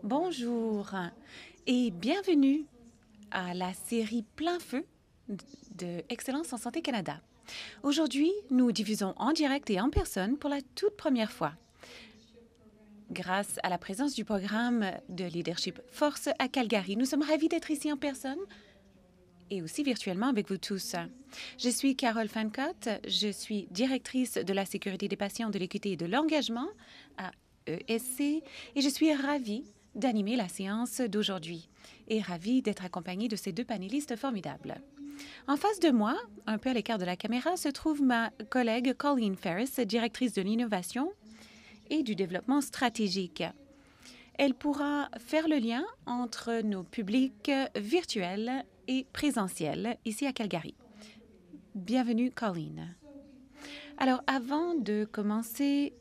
Bonjour et bienvenue à la série Plein Feu de Excellence en Santé Canada. Aujourd'hui, nous diffusons en direct et en personne pour la toute première fois. Grâce à la présence du programme de Leadership Force à Calgary, nous sommes ravis d'être ici en personne et aussi virtuellement avec vous tous. Je suis Carole Fancott, je suis directrice de la sécurité des patients, de l'équité et de l'engagement à ESC et je suis ravie d'animer la séance d'aujourd'hui et ravie d'être accompagnée de ces deux panélistes formidables. En face de moi, un peu à l'écart de la caméra, se trouve ma collègue Colleen Ferris, directrice de l'innovation et du développement stratégique. Elle pourra faire le lien entre nos publics virtuels et présentiels ici à Calgary. Bienvenue, Colleen. Alors, avant de commencer,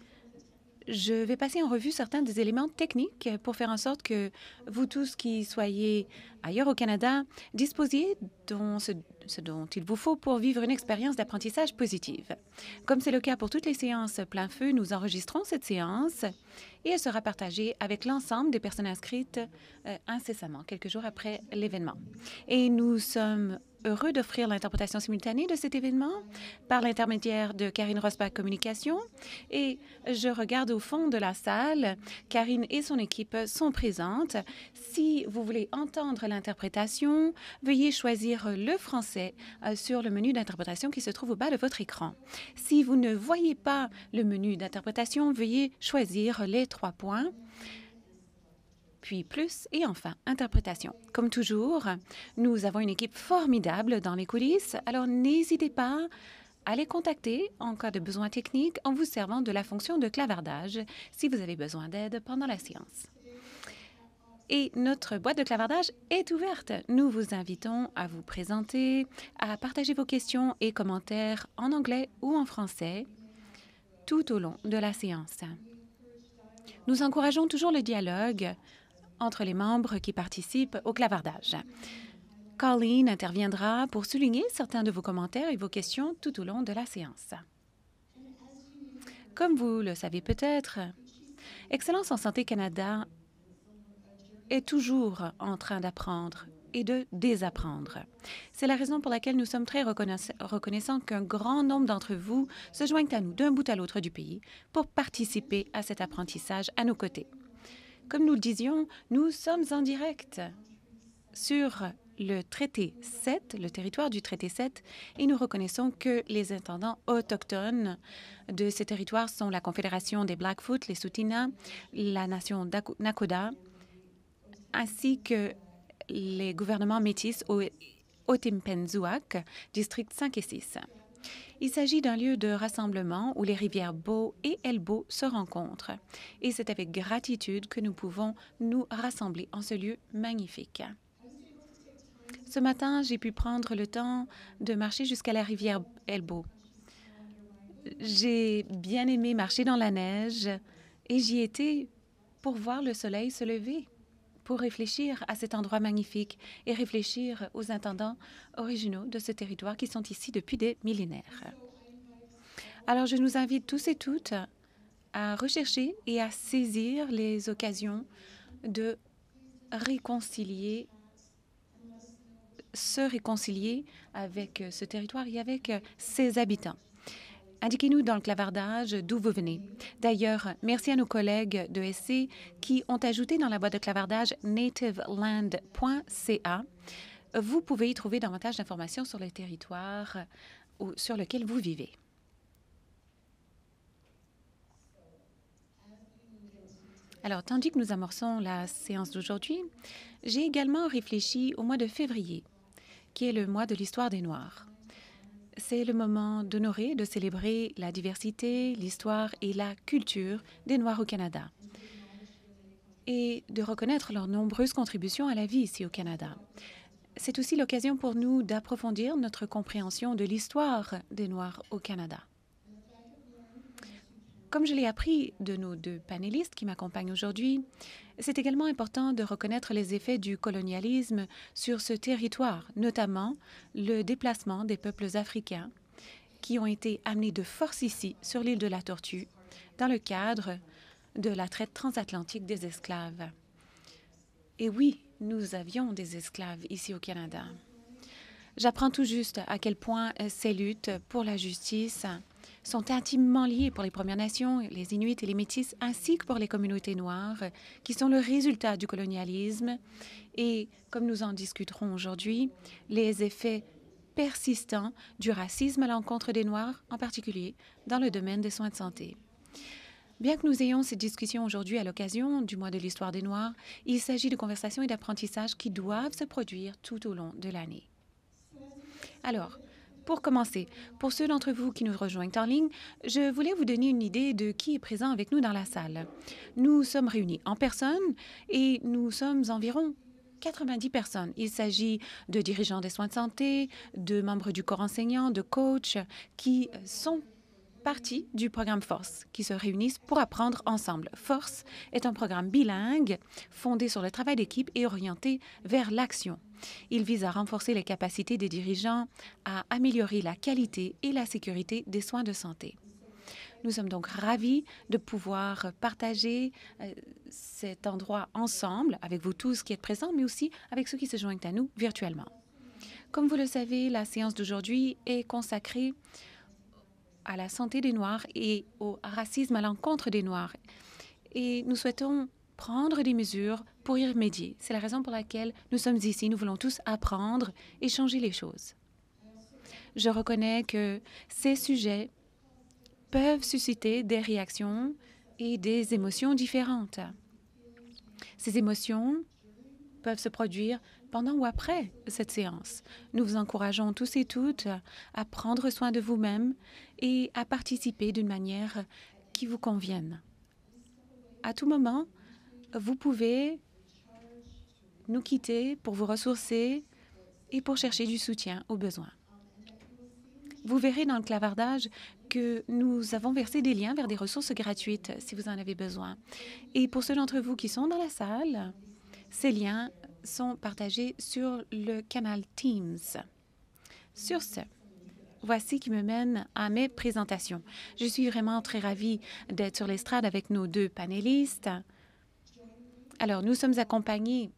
je vais passer en revue certains des éléments techniques pour faire en sorte que vous tous qui soyez ailleurs au Canada disposiez de ce dont il vous faut pour vivre une expérience d'apprentissage positive. Comme c'est le cas pour toutes les séances plein feu, nous enregistrons cette séance et elle sera partagée avec l'ensemble des personnes inscrites incessamment, quelques jours après l'événement. Et nous sommes heureux d'offrir l'interprétation simultanée de cet événement par l'intermédiaire de Karine Rosbach Communication. Et je regarde au fond de la salle. Karine et son équipe sont présentes. Si vous voulez entendre l'interprétation, veuillez choisir le français sur le menu d'interprétation qui se trouve au bas de votre écran. Si vous ne voyez pas le menu d'interprétation, veuillez choisir les 3 points puis plus, et enfin, interprétation. Comme toujours, nous avons une équipe formidable dans les coulisses, alors n'hésitez pas à les contacter en cas de besoin technique en vous servant de la fonction de clavardage si vous avez besoin d'aide pendant la séance. Et notre boîte de clavardage est ouverte. Nous vous invitons à vous présenter, à partager vos questions et commentaires en anglais ou en français tout au long de la séance. Nous encourageons toujours le dialogue entre les membres qui participent au clavardage. Colleen interviendra pour souligner certains de vos commentaires et vos questions tout au long de la séance. Comme vous le savez peut-être, Excellence en Santé Canada est toujours en train d'apprendre et de désapprendre. C'est la raison pour laquelle nous sommes très reconnaissants qu'un grand nombre d'entre vous se joignent à nous d'un bout à l'autre du pays pour participer à cet apprentissage à nos côtés. Comme nous le disions, nous sommes en direct sur le traité 7, le territoire du traité 7, et nous reconnaissons que les intendants autochtones de ces territoires sont la Confédération des Blackfoot, les Tsuut'ina, la nation Nakota, ainsi que les gouvernements métis au Otipemisiwak, districts 5 et 6. Il s'agit d'un lieu de rassemblement où les rivières Bow et Elbow se rencontrent. Et c'est avec gratitude que nous pouvons nous rassembler en ce lieu magnifique. Ce matin, j'ai pu prendre le temps de marcher jusqu'à la rivière Elbow. J'ai bien aimé marcher dans la neige et j'y étais pour voir le soleil se lever, pour réfléchir à cet endroit magnifique et réfléchir aux intendants originaux de ce territoire qui sont ici depuis des millénaires. Alors, je nous invite tous et toutes à rechercher et à saisir les occasions de se réconcilier avec ce territoire et avec ses habitants. Indiquez-nous dans le clavardage d'où vous venez. D'ailleurs, merci à nos collègues de SC qui ont ajouté dans la boîte de clavardage nativeland.ca. Vous pouvez y trouver davantage d'informations sur le territoire sur lequel vous vivez. Alors, tandis que nous amorçons la séance d'aujourd'hui, j'ai également réfléchi au mois de février, qui est le mois de l'histoire des Noirs. C'est le moment d'honorer, de célébrer la diversité, l'histoire et la culture des Noirs au Canada et de reconnaître leurs nombreuses contributions à la vie ici au Canada. C'est aussi l'occasion pour nous d'approfondir notre compréhension de l'histoire des Noirs au Canada. Comme je l'ai appris de nos deux panélistes qui m'accompagnent aujourd'hui, c'est également important de reconnaître les effets du colonialisme sur ce territoire, notamment le déplacement des peuples africains qui ont été amenés de force ici, sur l'île de la Tortue, dans le cadre de la traite transatlantique des esclaves. Et oui, nous avions des esclaves ici au Canada. J'apprends tout juste à quel point ces luttes pour la justice sont intimement liées pour les Premières Nations, les Inuits et les Métis, ainsi que pour les communautés noires, qui sont le résultat du colonialisme et, comme nous en discuterons aujourd'hui, les effets persistants du racisme à l'encontre des Noirs, en particulier dans le domaine des soins de santé. Bien que nous ayons cette discussion aujourd'hui à l'occasion du mois de l'histoire des Noirs, il s'agit de conversations et d'apprentissages qui doivent se produire tout au long de l'année. Alors, pour commencer, pour ceux d'entre vous qui nous rejoignent en ligne, je voulais vous donner une idée de qui est présent avec nous dans la salle. Nous sommes réunis en personne et nous sommes environ 90 personnes. Il s'agit de dirigeants des soins de santé, de membres du corps enseignant, de coachs qui sont partie du programme Force, qui se réunissent pour apprendre ensemble. Force est un programme bilingue fondé sur le travail d'équipe et orienté vers l'action. Il vise à renforcer les capacités des dirigeants à améliorer la qualité et la sécurité des soins de santé. Nous sommes donc ravis de pouvoir partager cet endroit ensemble avec vous tous qui êtes présents, mais aussi avec ceux qui se joignent à nous virtuellement. Comme vous le savez, la séance d'aujourd'hui est consacrée à la santé des Noirs et au racisme à l'encontre des Noirs. Et nous souhaitons prendre des mesures pour y remédier. C'est la raison pour laquelle nous sommes ici. Nous voulons tous apprendre et changer les choses. Je reconnais que ces sujets peuvent susciter des réactions et des émotions différentes. Ces émotions peuvent se produire pendant ou après cette séance. Nous vous encourageons tous et toutes à prendre soin de vous-même et à participer d'une manière qui vous convienne. À tout moment, vous pouvez nous quitter pour vous ressourcer et pour chercher du soutien au besoin. Vous verrez dans le clavardage que nous avons versé des liens vers des ressources gratuites si vous en avez besoin. Et pour ceux d'entre vous qui sont dans la salle, ces liens sont partagés sur le canal Teams. Sur ce, voici qui me mène à mes présentations. Je suis vraiment très ravie d'être sur l'estrade avec nos deux panélistes. Alors, nous sommes accompagnés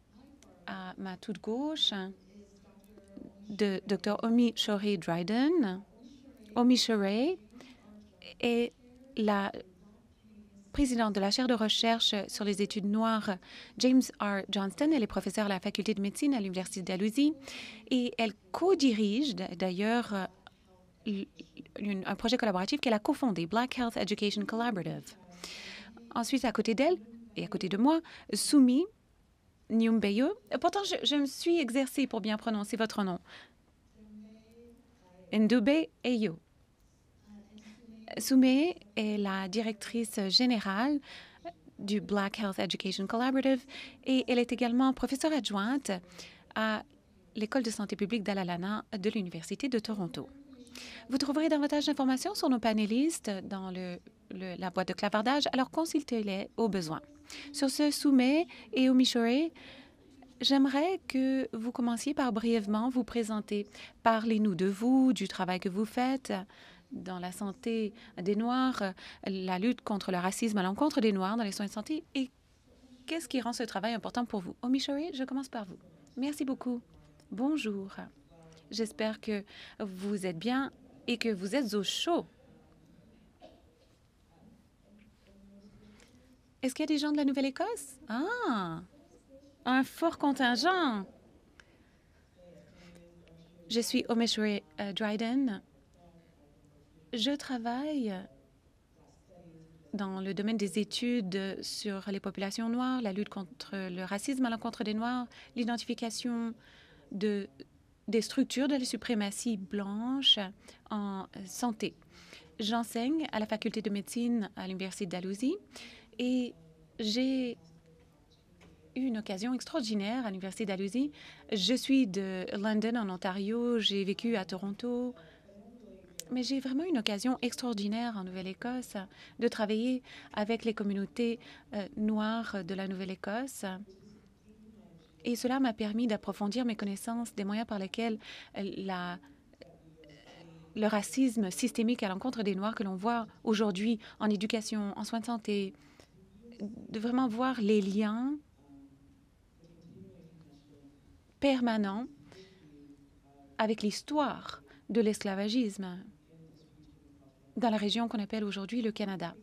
à ma toute gauche de Dr. Omi Shorey Dryden. Omi Shorey est la présidente de la chaire de recherche sur les études noires James R. Johnston. Elle est professeure à la faculté de médecine à l'Université Dalhousie et elle co-dirige d'ailleurs un projet collaboratif qu'elle a cofondé, Black Health Education Collaborative. Ensuite, à côté d'elle et à côté de moi, Sumi Nyumbeyo. Pourtant, je me suis exercée pour bien prononcer votre nom. Ndube Eyo. Sumi est la directrice générale du Black Health Education Collaborative et elle est également professeure adjointe à l'École de santé publique d'Alalana de l'Université de Toronto. Vous trouverez davantage d'informations sur nos panélistes dans la boîte de clavardage, alors consultez-les au besoin. Sur ce, Sumi et Omi Shorey, j'aimerais que vous commenciez par brièvement vous présenter. Parlez-nous de vous, du travail que vous faites dans la santé des Noirs, la lutte contre le racisme à l'encontre des Noirs dans les soins de santé et qu'est-ce qui rend ce travail important pour vous? Omi Shorey, je commence par vous. Merci beaucoup. Bonjour. J'espère que vous êtes bien et que vous êtes au chaud. Est-ce qu'il y a des gens de la Nouvelle-Écosse? Ah, un fort contingent. Je suis Omi Shorey Dryden. Je travaille dans le domaine des études sur les populations noires, la lutte contre le racisme à l'encontre des Noirs, l'identification des structures de la suprématie blanche en santé. J'enseigne à la faculté de médecine à l'Université de Dalhousie et j'ai eu une occasion extraordinaire à l'Université de Dalhousie. Je suis de London, en Ontario. J'ai vécu à Toronto. Mais j'ai vraiment une occasion extraordinaire en Nouvelle-Écosse de travailler avec les communautés noires de la Nouvelle-Écosse. Et cela m'a permis d'approfondir mes connaissances des moyens par lesquels le racisme systémique à l'encontre des Noirs que l'on voit aujourd'hui en éducation, en soins de santé, de vraiment voir les liens permanent avec l'histoire de l'esclavagisme dans la région qu'on appelle aujourd'hui le Canada.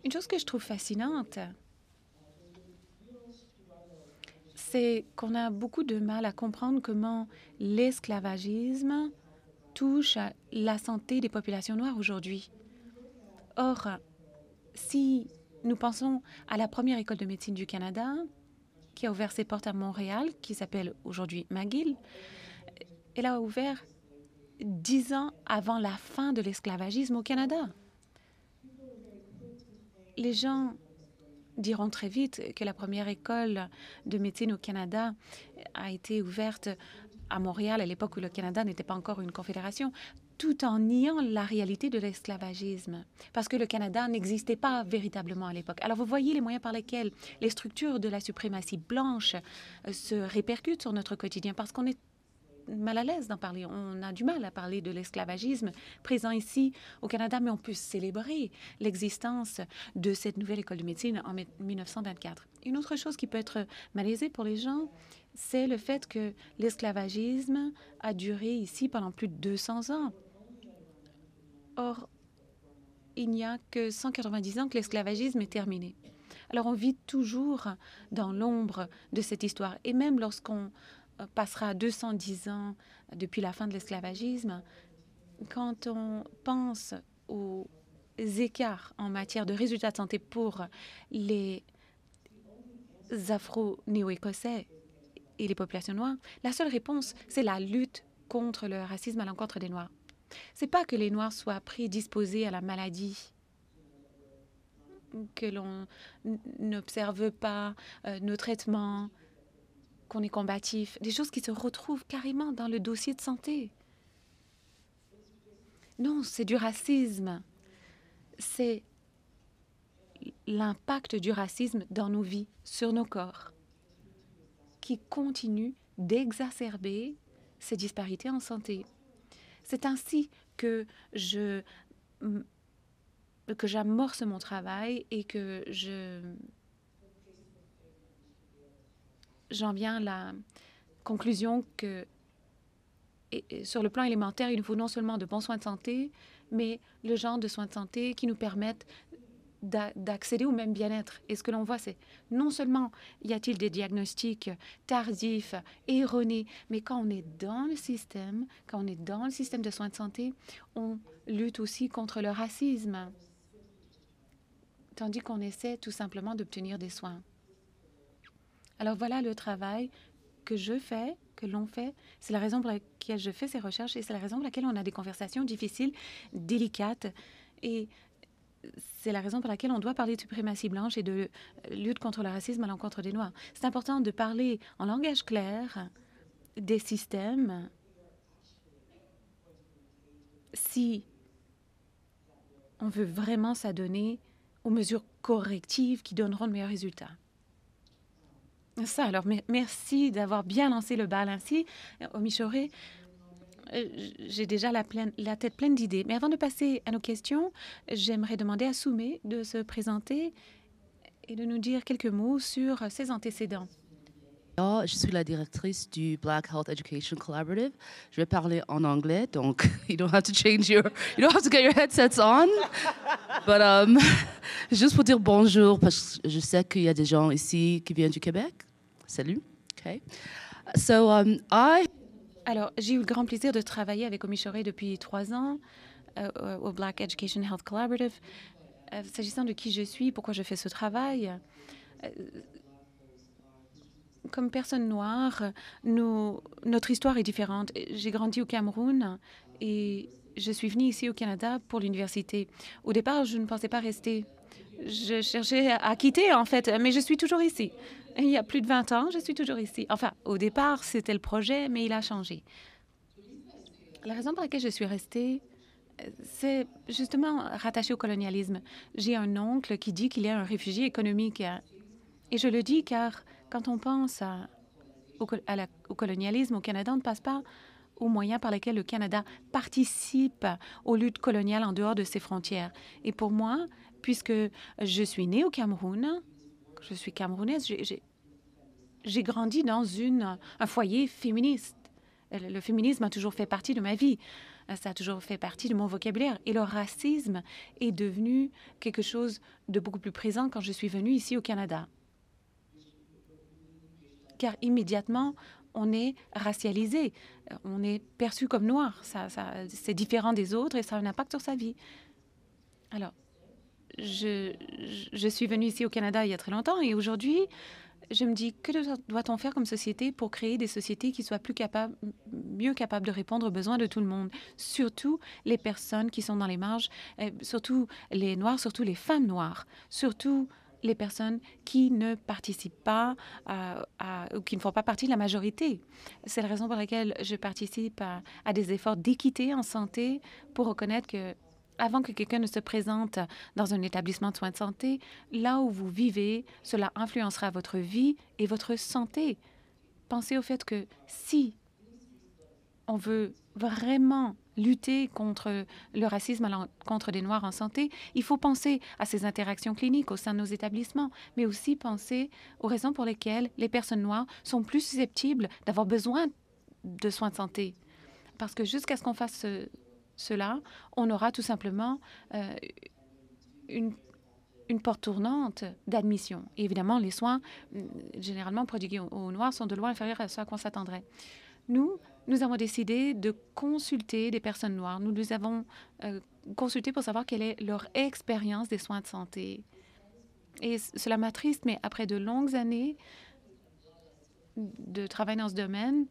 Une chose que je trouve fascinante, c'est qu'on a beaucoup de mal à comprendre comment l'esclavagisme touche à la santé des populations noires aujourd'hui. Or, si nous pensons à la première école de médecine du Canada, qui a ouvert ses portes à Montréal, qui s'appelle aujourd'hui McGill, elle a ouvert 10 ans avant la fin de l'esclavagisme au Canada. Les gens diront très vite que la première école de médecine au Canada a été ouverte à Montréal à l'époque où le Canada n'était pas encore une confédération, tout en niant la réalité de l'esclavagisme, parce que le Canada n'existait pas véritablement à l'époque. Alors vous voyez les moyens par lesquels les structures de la suprématie blanche se répercutent sur notre quotidien, parce qu'on est mal à l'aise d'en parler. On a du mal à parler de l'esclavagisme présent ici au Canada, mais on peut célébrer l'existence de cette nouvelle école de médecine en 1924. Une autre chose qui peut être malaisée pour les gens, c'est le fait que l'esclavagisme a duré ici pendant plus de 200 ans. Or, il n'y a que 190 ans que l'esclavagisme est terminé. Alors, on vit toujours dans l'ombre de cette histoire. Et même lorsqu'on passera 210 ans depuis la fin de l'esclavagisme, quand on pense aux écarts en matière de résultats de santé pour les Afro-néo-écossais et les populations noires, la seule réponse, c'est la lutte contre le racisme à l'encontre des Noirs. C'est pas que les Noirs soient prédisposés à la maladie, que l'on n'observe pas nos traitements, qu'on est combatif, des choses qui se retrouvent carrément dans le dossier de santé. Non, c'est du racisme. C'est l'impact du racisme dans nos vies, sur nos corps, qui continue d'exacerber ces disparités en santé. C'est ainsi que j'amorce mon travail et que j'en viens à la conclusion que, sur le plan élémentaire, il nous faut non seulement de bons soins de santé, mais le genre de soins de santé qui nous permettent d'accéder au même bien-être. Et ce que l'on voit, c'est non seulement y a-t-il des diagnostics tardifs, erronés, mais quand on est dans le système, de soins de santé, on lutte aussi contre le racisme, tandis qu'on essaie tout simplement d'obtenir des soins. Alors voilà le travail que je fais, que l'on fait. C'est la raison pour laquelle je fais ces recherches et c'est la raison pour laquelle on a des conversations difficiles, délicates. Et c'est la raison pour laquelle on doit parler de suprématie blanche et de lutte contre le racisme à l'encontre des Noirs. C'est important de parler en langage clair des systèmes si on veut vraiment s'adonner aux mesures correctives qui donneront de meilleurs résultats. Ça, alors, merci d'avoir bien lancé le bal ainsi, Omichore. J'ai déjà la tête pleine d'idées. Mais avant de passer à nos questions, j'aimerais demander à Soumé de se présenter et de nous dire quelques mots sur ses antécédents. Je suis la directrice du Black Health Education Collaborative. Je vais parler en anglais, donc you don't have to get your headsets on. But juste pour dire bonjour, parce que je sais qu'il y a des gens ici qui viennent du Québec. Salut. Okay. So Alors, j'ai eu le grand plaisir de travailler avec Omichore depuis 3 ans au Black Education Health Collaborative. S'agissant de qui je suis, pourquoi je fais ce travail, comme personne noire, notre histoire est différente. J'ai grandi au Cameroun et je suis venue ici au Canada pour l'université. Au départ, je ne pensais pas rester. Je cherchais à quitter, en fait, mais je suis toujours ici. Il y a plus de 20 ans, je suis toujours ici. Enfin, au départ, c'était le projet, mais il a changé. La raison pour laquelle je suis restée, c'est justement rattaché au colonialisme. J'ai un oncle qui dit qu'il est un réfugié économique. Et je le dis car quand on pense au colonialisme au Canada, on ne passe pas aux moyens par lesquels le Canada participe aux luttes coloniales en dehors de ses frontières. Et pour moi, puisque je suis née au Cameroun, je suis camerounaise, j'ai grandi dans un foyer féministe. Le féminisme a toujours fait partie de ma vie. Ça a toujours fait partie de mon vocabulaire. Et le racisme est devenu quelque chose de beaucoup plus présent quand je suis venue ici au Canada. Car immédiatement, on est racialisé, on est perçu comme noir. C'est différent des autres et ça a un impact sur sa vie. Alors, je suis venue ici au Canada il y a très longtemps et aujourd'hui, je me dis, que doit-on faire comme société pour créer des sociétés qui soient mieux capables de répondre aux besoins de tout le monde, surtout les personnes qui sont dans les marges, surtout les Noirs, surtout les femmes noires, surtout les personnes qui ne participent pas ou qui ne font pas partie de la majorité. C'est la raison pour laquelle je participe à des efforts d'équité en santé pour reconnaître que avant que quelqu'un ne se présente dans un établissement de soins de santé, là où vous vivez, cela influencera votre vie et votre santé. Pensez au fait que si on veut vraiment lutter contre le racisme à l'encontre des Noirs en santé, il faut penser à ces interactions cliniques au sein de nos établissements, mais aussi penser aux raisons pour lesquelles les personnes noires sont plus susceptibles d'avoir besoin de soins de santé. Parce que jusqu'à ce qu'on fasse cela, on aura tout simplement une porte tournante d'admission. Et évidemment, les soins généralement prodigués aux Noirs sont de loin inférieurs à ce à quoi on s'attendrait. Nous avons décidé de consulter des personnes noires. Nous les avons consultées pour savoir quelle est leur expérience des soins de santé. Et cela m'attriste, mais après de longues années de travail dans ce domaine,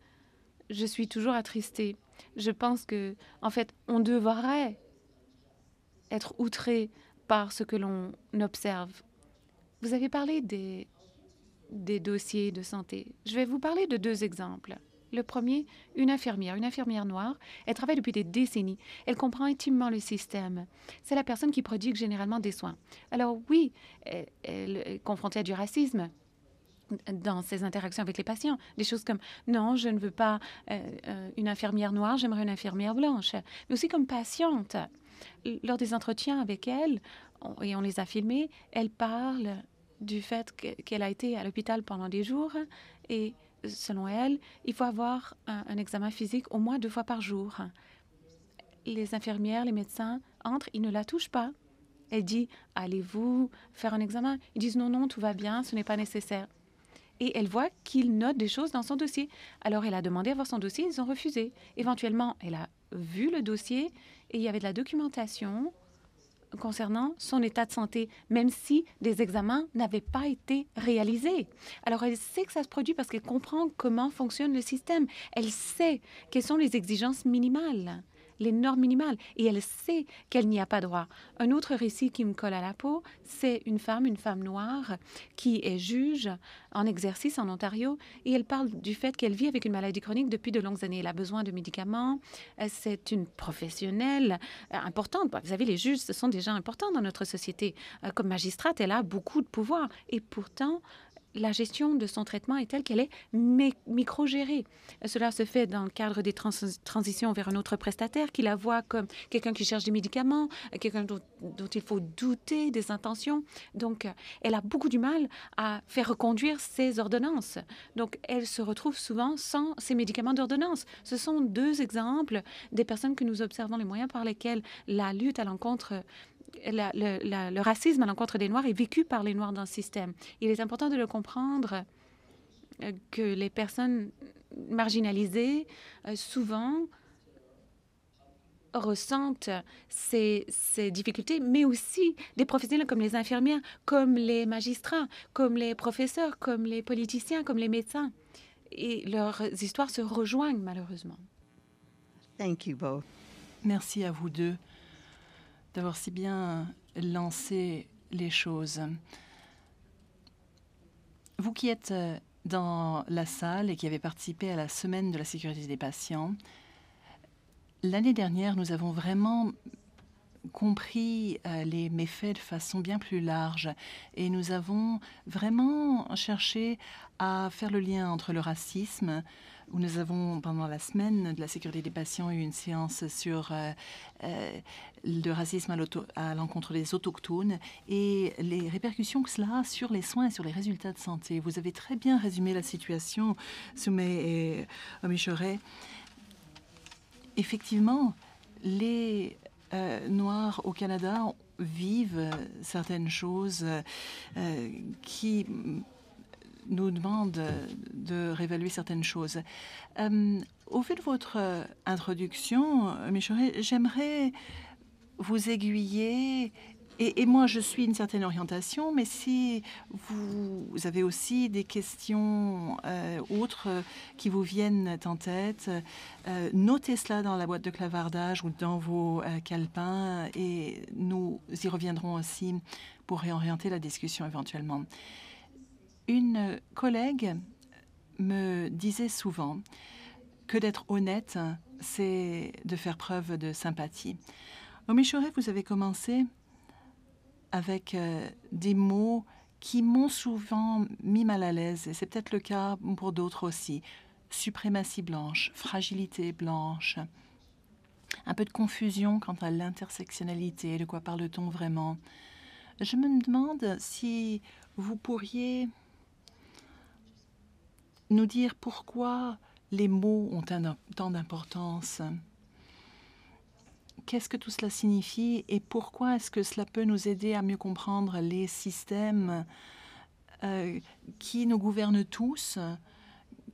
je suis toujours attristée. Je pense que, en fait, on devrait être outré par ce que l'on observe. Vous avez parlé des dossiers de santé. Je vais vous parler de 2 exemples. Le premier, une infirmière noire. Elle travaille depuis des décennies. Elle comprend intimement le système. C'est la personne qui prodigue généralement des soins. Alors oui, elle est confrontée à du racisme dans ses interactions avec les patients. Des choses comme « Non, je ne veux pas une infirmière noire, j'aimerais une infirmière blanche. » Mais aussi comme patiente. Lors des entretiens avec elle, et on les a filmés, elle parle du fait qu'elle a été à l'hôpital pendant des jours et selon elle, il faut avoir un examen physique au moins 2 fois par jour. Les infirmières, les médecins entrent, ils ne la touchent pas. Elle dit « Allez-vous faire un examen ?» Ils disent « Non, non, tout va bien, ce n'est pas nécessaire. » Et elle voit qu'ils notent des choses dans son dossier. Alors, elle a demandé à voir son dossier, ils ont refusé. Éventuellement, elle a vu le dossier et il y avait de la documentation concernant son état de santé, même si des examens n'avaient pas été réalisés. Alors, elle sait que ça se produit parce qu'elle comprend comment fonctionne le système. Elle sait quelles sont les exigences minimales, les normes minimales, et elle sait qu'elle n'y a pas droit. Un autre récit qui me colle à la peau, c'est une femme noire, qui est juge en exercice en Ontario, et elle parle du fait qu'elle vit avec une maladie chronique depuis de longues années. Elle a besoin de médicaments. C'est une professionnelle importante. Vous savez, les juges, ce sont des gens importants dans notre société. Comme magistrate, elle a beaucoup de pouvoir, et pourtant, la gestion de son traitement est telle qu'elle est micro-gérée. Cela se fait dans le cadre des transitions vers un autre prestataire qui la voit comme quelqu'un qui cherche des médicaments, quelqu'un dont il faut douter des intentions. Donc, elle a beaucoup du mal à faire reconduire ses ordonnances. Donc, elle se retrouve souvent sans ses médicaments d'ordonnance. Ce sont 2 exemples des personnes que nous observons, les moyens par lesquels la lutte à l'encontre le racisme à l'encontre des Noirs est vécu par les Noirs dans le système. Il est important de le comprendre que les personnes marginalisées, souvent, ressentent ces difficultés, mais aussi des professionnels comme les infirmières, comme les magistrats, comme les professeurs, comme les politiciens, comme les médecins. Et leurs histoires se rejoignent, malheureusement. Thank you both. Merci à vous deux d'avoir si bien lancé les choses. Vous qui êtes dans la salle et qui avez participé à la Semaine de la sécurité des patients, l'année dernière, nous avons vraiment compris les méfaits de façon bien plus large et nous avons vraiment cherché à faire le lien entre le racisme, où nous avons, pendant la semaine de la sécurité des patients, eu une séance sur le racisme à l'encontre des autochtones et les répercussions que cela a sur les soins et sur les résultats de santé. Vous avez très bien résumé la situation, Soumé et Omichoré. Effectivement, les Noirs au Canada vivent certaines choses qui nous demandent de réévaluer certaines choses. Au vu de votre introduction, Michoré, j'aimerais vous aiguiller. Et moi, je suis une certaine orientation, mais si vous avez aussi des questions autres qui vous viennent en tête, notez cela dans la boîte de clavardage ou dans vos calepins et nous y reviendrons aussi pour réorienter la discussion éventuellement. Une collègue me disait souvent que d'être honnête, c'est de faire preuve de sympathie. Omichoré, vous avez commencé avec des mots qui m'ont souvent mis mal à l'aise, et c'est peut-être le cas pour d'autres aussi. Suprématie blanche, fragilité blanche, un peu de confusion quant à l'intersectionnalité, de quoi parle-t-on vraiment? Je me demande si vous pourriez nous dire pourquoi les mots ont tant d'importance. Qu'est-ce que tout cela signifie et pourquoi est-ce que cela peut nous aider à mieux comprendre les systèmes qui nous gouvernent tous,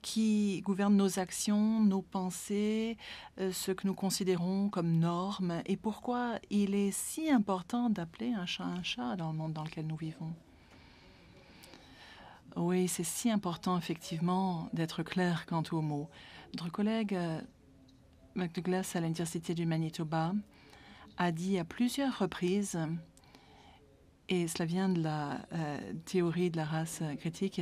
qui gouvernent nos actions, nos pensées, ce que nous considérons comme normes, et pourquoi il est si important d'appeler un chat dans le monde dans lequel nous vivons. Oui, c'est si important, effectivement, d'être clair quant aux mots. Notre collègue McDouglas à l'Université du Manitoba a dit à plusieurs reprises, et cela vient de la théorie de la race critique,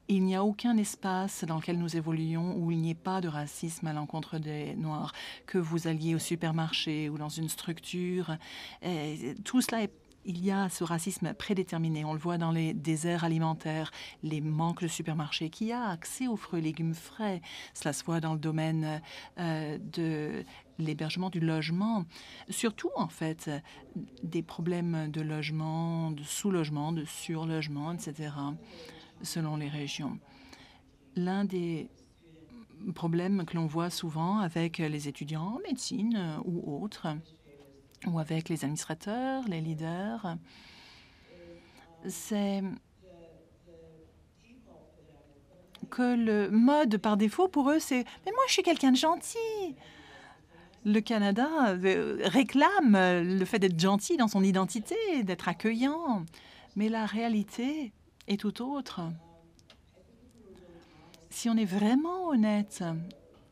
il n'y a aucun espace dans lequel nous évoluons où il n'y ait pas de racisme à l'encontre des Noirs, que vous alliez au supermarché ou dans une structure. Tout cela il y a ce racisme prédéterminé. On le voit dans les déserts alimentaires, les manques de supermarchés. Qui a accès aux fruits et légumes frais? Cela se voit dans le domaine de l'hébergement, du logement. Surtout, en fait, des problèmes de logement, de sous-logement, de surlogement, etc., selon les régions. L'un des problèmes que l'on voit souvent avec les étudiants en médecine ou autres, ou avec les administrateurs, les leaders, c'est que le mode par défaut pour eux, c'est « mais moi, je suis quelqu'un de gentil ». Le Canada réclame le fait d'être gentil dans son identité, d'être accueillant. Mais la réalité est tout autre. Si on est vraiment honnête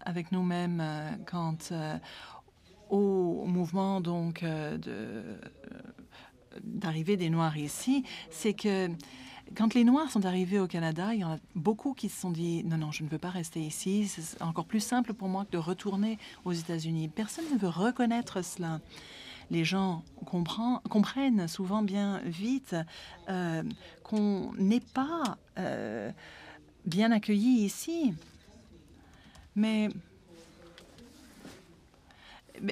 avec nous-mêmes quant au mouvement donc d'arrivée des Noirs ici, c'est que quand les Noirs sont arrivés au Canada, il y en a beaucoup qui se sont dit « Non, non, je ne veux pas rester ici. C'est encore plus simple pour moi que de retourner aux États-Unis. » Personne ne veut reconnaître cela. Les gens comprennent souvent bien vite qu'on n'est pas bien accueillis ici. Mais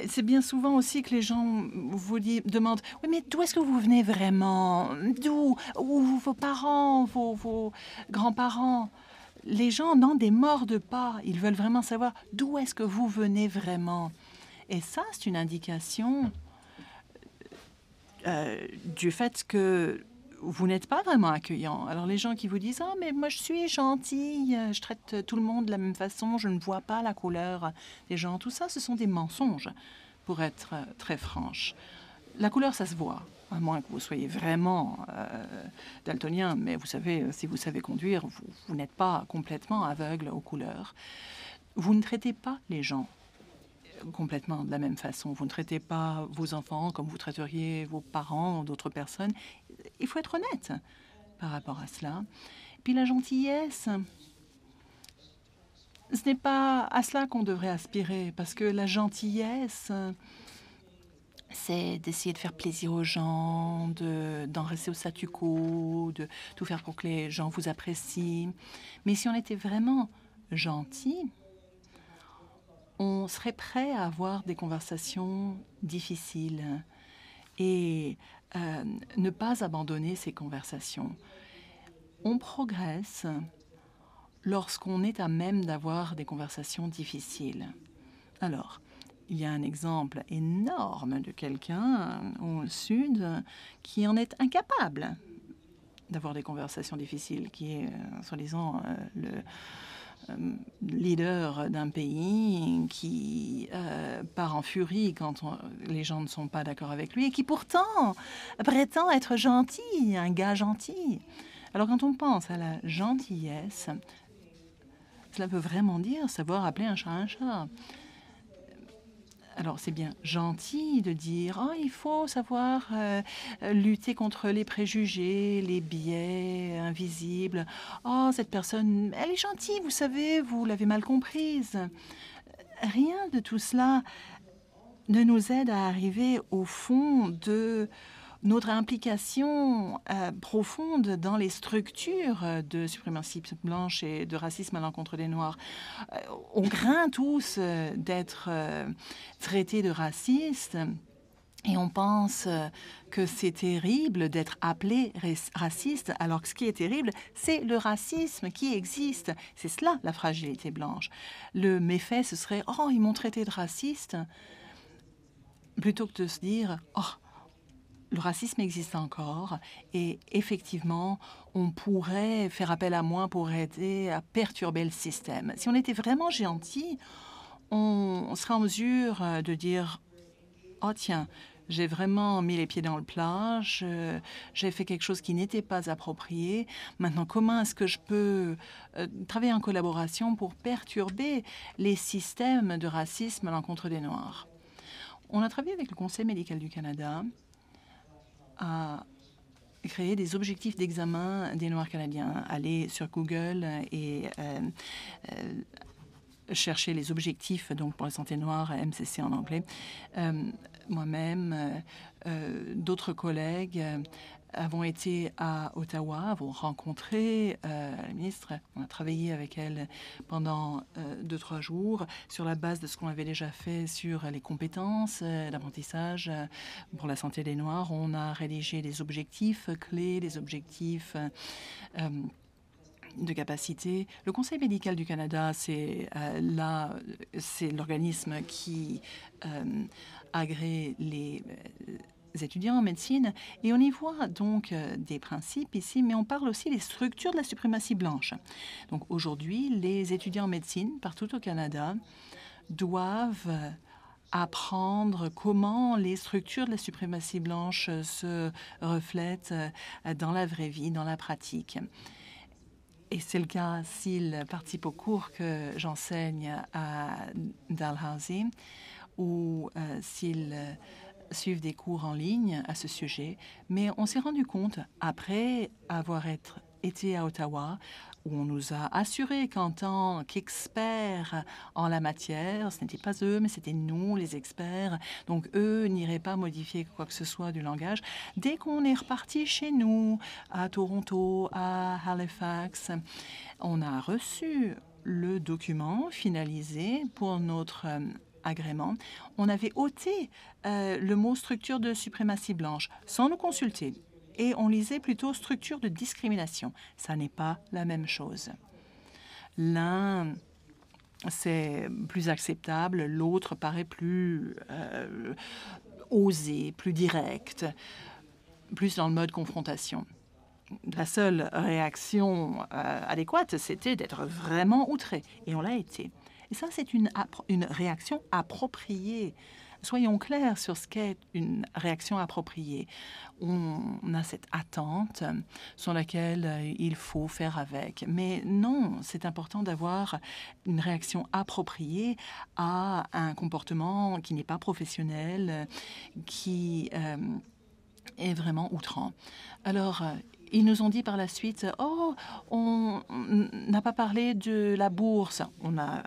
c'est bien souvent aussi que les gens vous demandent « Oui, mais d'où est-ce que vous venez vraiment? D'où? Ou vos parents, vos grands-parents ?» Les gens n'en démordent pas. Ils veulent vraiment savoir d'où est-ce que vous venez vraiment. Et ça, c'est une indication du fait que vous n'êtes pas vraiment accueillant. Alors les gens qui vous disent « Ah, mais moi je suis gentille, je traite tout le monde de la même façon, je ne vois pas la couleur des gens », tout ça, ce sont des mensonges, pour être très franche. La couleur, ça se voit, à moins que vous soyez vraiment daltonien, mais vous savez, si vous savez conduire, vous n'êtes pas complètement aveugle aux couleurs. Vous ne traitez pas les gens complètement de la même façon. Vous ne traitez pas vos enfants comme vous traiteriez vos parents ou d'autres personnes. Il faut être honnête par rapport à cela. Puis la gentillesse, ce n'est pas à cela qu'on devrait aspirer, parce que la gentillesse c'est d'essayer de faire plaisir aux gens, d'en rester au statu quo, de tout faire pour que les gens vous apprécient. Mais si on était vraiment gentil, on serait prêt à avoir des conversations difficiles et ne pas abandonner ces conversations. On progresse lorsqu'on est à même d'avoir des conversations difficiles. Alors, il y a un exemple énorme de quelqu'un au sud qui en est incapable d'avoir des conversations difficiles, qui est, soi-disant, le leader d'un pays qui part en furie quand les gens ne sont pas d'accord avec lui et qui pourtant prétend être gentil, un gars gentil. Alors quand on pense à la gentillesse, cela veut vraiment dire savoir appeler un chat un chat. Alors, c'est bien gentil de dire « Oh, il faut savoir lutter contre les préjugés, les biais invisibles. Oh, cette personne, elle est gentille, vous savez, vous l'avez mal comprise. » Rien de tout cela ne nous aide à arriver au fond de notre implication profonde dans les structures de suprématie blanche et de racisme à l'encontre des Noirs. On craint tous d'être traités de racistes et on pense que c'est terrible d'être appelé raciste, alors que ce qui est terrible, c'est le racisme qui existe. C'est cela, la fragilité blanche. Le méfait, ce serait « Oh, ils m'ont traité de raciste », plutôt que de se dire « Oh, le racisme existe encore et effectivement, on pourrait faire appel à moi pour aider à perturber le système. » Si on était vraiment gentil, on serait en mesure de dire « Oh tiens, j'ai vraiment mis les pieds dans le plat, j'ai fait quelque chose qui n'était pas approprié. Maintenant, comment est-ce que je peux travailler en collaboration pour perturber les systèmes de racisme à l'encontre des Noirs ?» On a travaillé avec le Conseil médical du Canada à créer des objectifs d'examen des Noirs canadiens. Aller sur Google et chercher les objectifs donc pour la santé noire, MCC en anglais. Moi-même, d'autres collègues avons été à Ottawa, avons rencontré la ministre. On a travaillé avec elle pendant 2-3 jours sur la base de ce qu'on avait déjà fait sur les compétences d'apprentissage pour la santé des Noirs. On a rédigé des objectifs clés, des objectifs de capacité. Le Conseil médical du Canada, c'est l'organisme qui agrée les étudiants en médecine. Et on y voit donc des principes ici, mais on parle aussi des structures de la suprématie blanche. Donc aujourd'hui, les étudiants en médecine partout au Canada doivent apprendre comment les structures de la suprématie blanche se reflètent dans la vraie vie, dans la pratique. Et c'est le cas s'ils participent aux cours que j'enseigne à Dalhousie ou s'ils suivent des cours en ligne à ce sujet. Mais on s'est rendu compte, après avoir été à Ottawa, où on nous a assuré qu'en tant qu'experts en la matière, ce n'était pas eux, mais c'était nous, les experts. Donc, eux n'iraient pas modifier quoi que ce soit du langage. Dès qu'on est reparti chez nous, à Toronto, à Halifax, on a reçu le document finalisé pour notre agrément. On avait ôté le mot structure de suprématie blanche sans nous consulter. Et on lisait plutôt structure de discrimination. Ça n'est pas la même chose. L'un, c'est plus acceptable, l'autre paraît plus osé, plus direct, plus dans le mode confrontation. La seule réaction adéquate, c'était d'être vraiment outré. Et on l'a été. Et ça, c'est une réaction appropriée. Soyons clairs sur ce qu'est une réaction appropriée. On a cette attente sur laquelle il faut faire avec. Mais non, c'est important d'avoir une réaction appropriée à un comportement qui n'est pas professionnel, qui est vraiment outrant. Alors, ils nous ont dit par la suite, « Oh, on n'a pas parlé de la bourse. » On a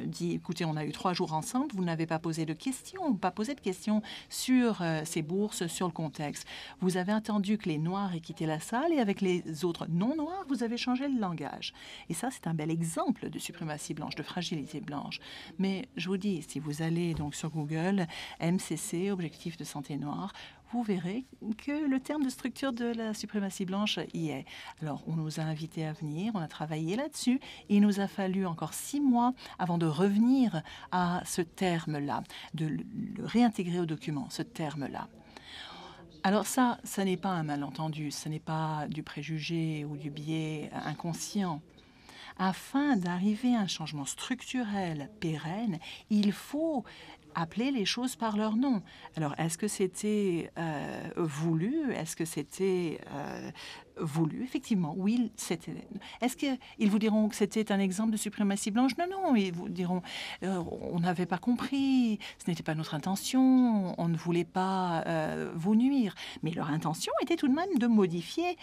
dit, « Écoutez, on a eu 3 jours ensemble, vous n'avez pas posé de questions, sur ces bourses, sur le contexte. Vous avez attendu que les Noirs aient quitté la salle et avec les autres non-Noirs, vous avez changé le langage. » Et ça, c'est un bel exemple de suprématie blanche, de fragilité blanche. Mais je vous dis, si vous allez donc sur Google, MCC, Objectif de santé noire, vous verrez que le terme de structure de la suprématie blanche y est. Alors, on nous a invités à venir, on a travaillé là-dessus, et il nous a fallu encore 6 mois avant de revenir à ce terme-là, de le réintégrer au document, ce terme-là. Alors ça n'est pas un malentendu, ce n'est pas du préjugé ou du biais inconscient. Afin d'arriver à un changement structurel pérenne, il faut appeler les choses par leur nom. Alors, est-ce que c'était voulu? Est-ce que c'était voulu? Effectivement, oui, c'était. Est-ce qu'ils vous diront que c'était un exemple de suprématie blanche? Non, non, ils vous diront on n'avait pas compris, ce n'était pas notre intention, on ne voulait pas vous nuire. Mais leur intention était tout de même de modifier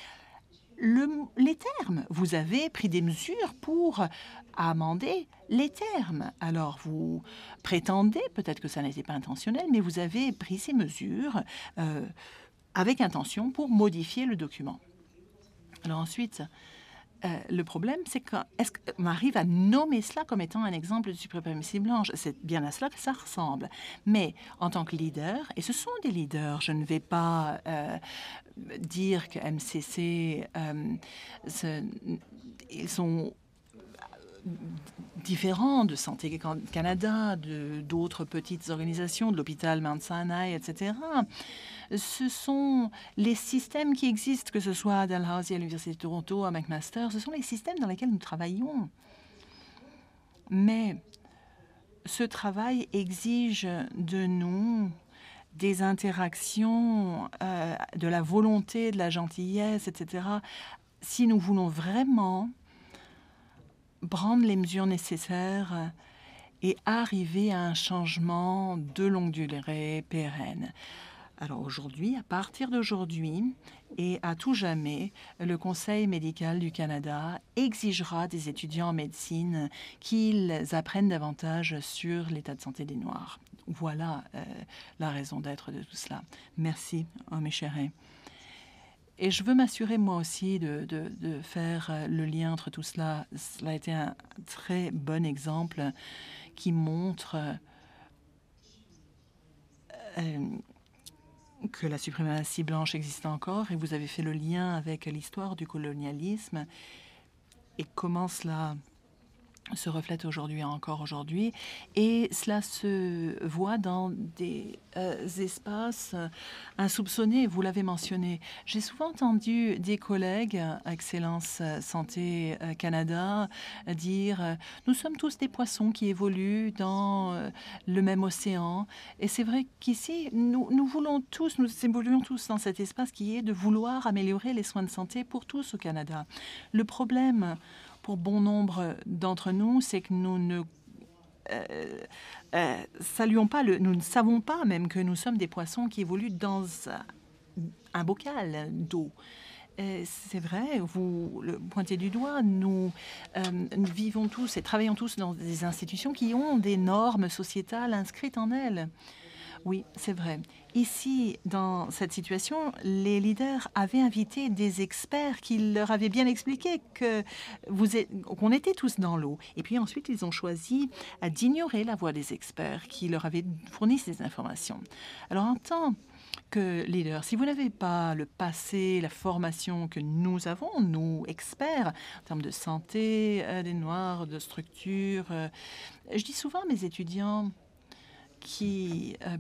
les termes. Vous avez pris des mesures pour amender les termes. Alors, vous prétendez, peut-être que ça n'était pas intentionnel, mais vous avez pris ces mesures avec intention pour modifier le document. Alors ensuite, le problème, c'est est-ce qu'on arrive à nommer cela comme étant un exemple de suprématie blanche? C'est bien à cela que ça ressemble. Mais en tant que leader, et ce sont des leaders, je ne vais pas dire que MCC, ils sont différents de Santé Canada, d'autres petites organisations, de l'hôpital Mount Sinai, etc. Ce sont les systèmes qui existent, que ce soit à Dalhousie, à l'Université de Toronto, à McMaster, ce sont les systèmes dans lesquels nous travaillons. Mais ce travail exige de nous des interactions, de la volonté, de la gentillesse, etc. Si nous voulons vraiment prendre les mesures nécessaires et arriver à un changement de longue durée pérenne. Alors aujourd'hui, à partir d'aujourd'hui et à tout jamais, le Conseil médical du Canada exigera des étudiants en médecine qu'ils apprennent davantage sur l'état de santé des Noirs. Voilà la raison d'être de tout cela. Merci, mes chérés. Et je veux m'assurer, moi aussi, de faire le lien entre tout cela. Cela a été un très bon exemple qui montre que la suprématie blanche existe encore. Et vous avez fait le lien avec l'histoire du colonialisme et comment cela se reflète encore aujourd'hui. Et cela se voit dans des espaces insoupçonnés, vous l'avez mentionné. J'ai souvent entendu des collègues, Excellence Santé Canada, dire « Nous sommes tous des poissons qui évoluent dans le même océan. » Et c'est vrai qu'ici, nous évoluons tous dans cet espace qui est de vouloir améliorer les soins de santé pour tous au Canada. Le problème pour bon nombre d'entre nous, c'est que nous ne saluons pas, nous ne savons pas même que nous sommes des poissons qui évoluent dans un bocal d'eau. C'est vrai, vous le pointez du doigt, nous vivons tous et travaillons tous dans des institutions qui ont des normes sociétales inscrites en elles. Oui, c'est vrai. Ici, dans cette situation, les leaders avaient invité des experts qui leur avaient bien expliqué qu'on était tous dans l'eau. Et puis ensuite, ils ont choisi d'ignorer la voix des experts qui leur avaient fourni ces informations. Alors, en tant que leader, si vous n'avez pas le passé, la formation que nous avons, nous, experts, en termes de santé des Noirs, de structure, je dis souvent à mes étudiants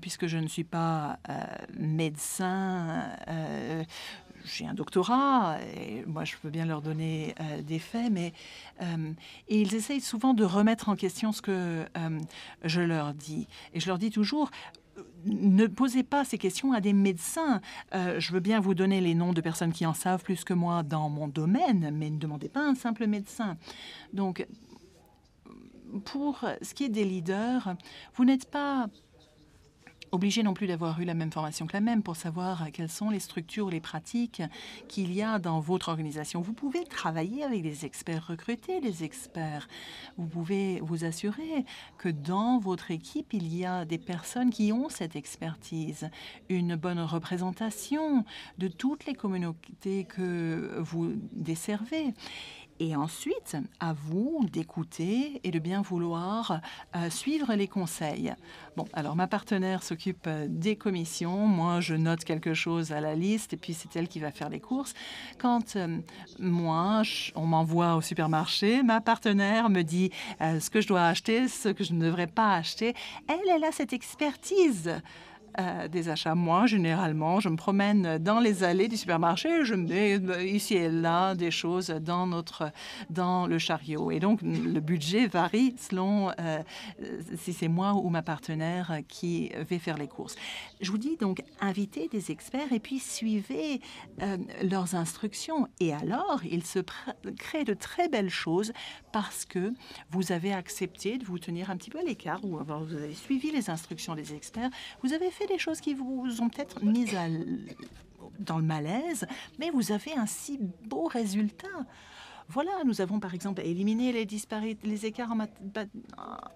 puisque je ne suis pas médecin, j'ai un doctorat, et moi je peux bien leur donner des faits, mais et ils essayent souvent de remettre en question ce que je leur dis. Et je leur dis toujours, ne posez pas ces questions à des médecins. Je veux bien vous donner les noms de personnes qui en savent plus que moi dans mon domaine, mais ne demandez pas à un simple médecin. Donc, pour ce qui est des leaders, vous n'êtes pas obligé non plus d'avoir eu la même formation que la même pour savoir quelles sont les structures, les pratiques qu'il y a dans votre organisation. Vous pouvez travailler avec des experts, recruter des experts. Vous pouvez vous assurer que dans votre équipe, il y a des personnes qui ont cette expertise, une bonne représentation de toutes les communautés que vous desservez. Et ensuite, à vous d'écouter et de bien vouloir suivre les conseils. Bon, alors ma partenaire s'occupe des commissions. Moi, je note quelque chose à la liste et puis c'est elle qui va faire les courses. Quand on m'envoie au supermarché, ma partenaire me dit ce que je dois acheter, ce que je ne devrais pas acheter. Elle a cette expertise des achats. Moi, généralement, je me promène dans les allées du supermarché, je mets ici et là des choses dans le chariot. Et donc, le budget varie selon si c'est moi ou ma partenaire qui vais faire les courses. Je vous dis donc, invitez des experts et puis suivez leurs instructions. Et alors, il se crée de très belles choses parce que vous avez accepté de vous tenir un petit peu à l'écart ou alors vous avez suivi les instructions des experts. Vous avez fait des choses qui vous ont peut-être mis dans le malaise, mais vous avez un si beau résultat. Voilà, nous avons par exemple éliminé les écarts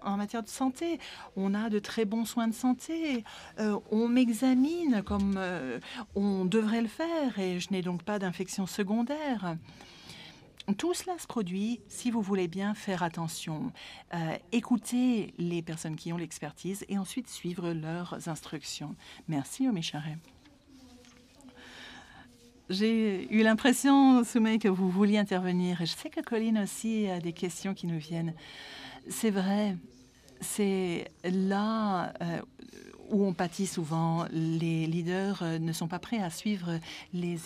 en matière de santé. On a de très bons soins de santé. On m'examine comme on devrait le faire et je n'ai donc pas d'infection secondaire. Tout cela se produit si vous voulez bien faire attention, écouter les personnes qui ont l'expertise et ensuite suivre leurs instructions. Merci, Omichare. J'ai eu l'impression, Soumé, que vous vouliez intervenir. Et je sais que Colline aussi a des questions qui nous viennent. C'est vrai, c'est là où on pâtit souvent. Les leaders ne sont pas prêts à suivre les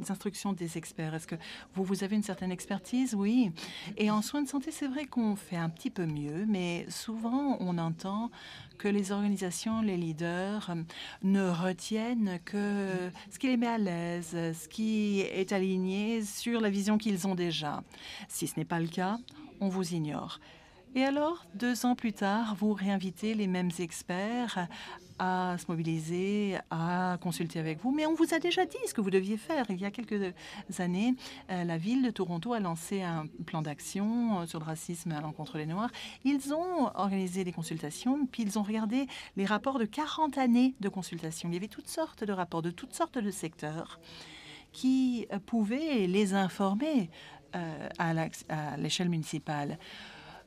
instructions des experts. Est-ce que vous avez une certaine expertise? Oui. Et en soins de santé, c'est vrai qu'on fait un petit peu mieux, mais souvent on entend que les organisations, les leaders ne retiennent que ce qui les met à l'aise, ce qui est aligné sur la vision qu'ils ont déjà. Si ce n'est pas le cas, on vous ignore. Et alors, 2 ans plus tard, vous réinvitez les mêmes experts à se mobiliser, à consulter avec vous. Mais on vous a déjà dit ce que vous deviez faire. Il y a quelques années, la ville de Toronto a lancé un plan d'action sur le racisme à l'encontre des Noirs. Ils ont organisé des consultations, puis ils ont regardé les rapports de 40 années de consultations. Il y avait toutes sortes de rapports de toutes sortes de secteurs qui pouvaient les informer à l'échelle municipale.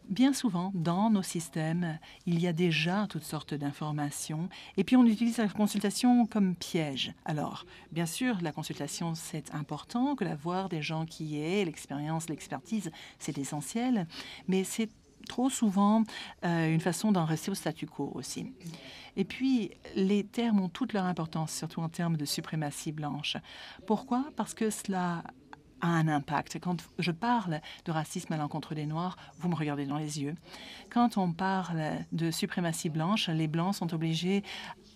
Bien souvent, dans nos systèmes, il y a déjà toutes sortes d'informations et puis on utilise la consultation comme piège. Alors, bien sûr, la consultation, c'est important, que d'avoir des gens qui aient l'expérience, l'expertise, c'est essentiel, mais c'est trop souvent une façon d'en rester au statu quo aussi. Et puis, les termes ont toute leur importance, surtout en termes de suprématie blanche. Pourquoi? Parce que cela a un impact. Quand je parle de racisme à l'encontre des Noirs, vous me regardez dans les yeux. Quand on parle de suprématie blanche, les Blancs sont obligés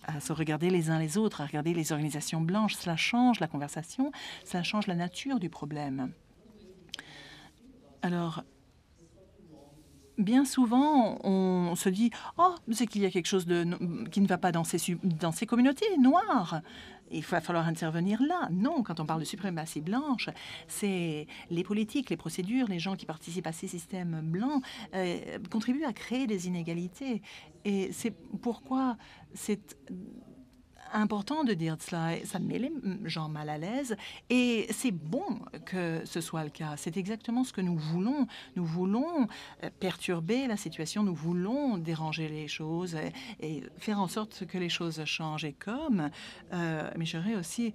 à se regarder les uns les autres, à regarder les organisations blanches. Cela change la conversation, cela change la nature du problème. Alors, bien souvent, on se dit « Oh, c'est qu'il y a quelque chose qui ne va pas dans ces communautés noires. » Il va falloir intervenir là. Non, quand on parle de suprématie blanche, c'est les politiques, les procédures, les gens qui participent à ces systèmes blancs contribuent à créer des inégalités. Et c'est pourquoi c'est important de dire cela. Ça met les gens mal à l'aise et c'est bon que ce soit le cas. C'est exactement ce que nous voulons. Nous voulons perturber la situation, nous voulons déranger les choses et faire en sorte que les choses changent. Et comme Michel aussi,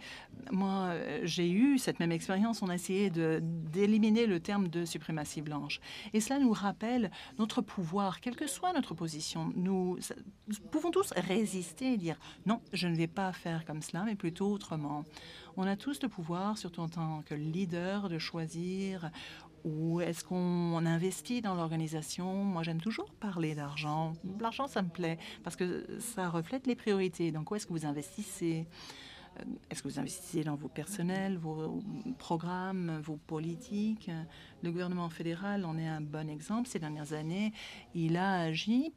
moi, j'ai eu cette même expérience. On a essayé d'éliminer le terme de suprématie blanche. Et cela nous rappelle notre pouvoir, quelle que soit notre position. Nous pouvons tous résister et dire non, je ne vais pas faire comme cela, mais plutôt autrement. On a tous le pouvoir, surtout en tant que leader, de choisir où est-ce qu'on investit dans l'organisation. Moi, j'aime toujours parler d'argent. L'argent, ça me plaît parce que ça reflète les priorités. Donc, où est-ce que vous investissez? Est-ce que vous investissez dans vos personnels, vos programmes, vos politiques? Le gouvernement fédéral en est un bon exemple. Ces dernières années, il a agi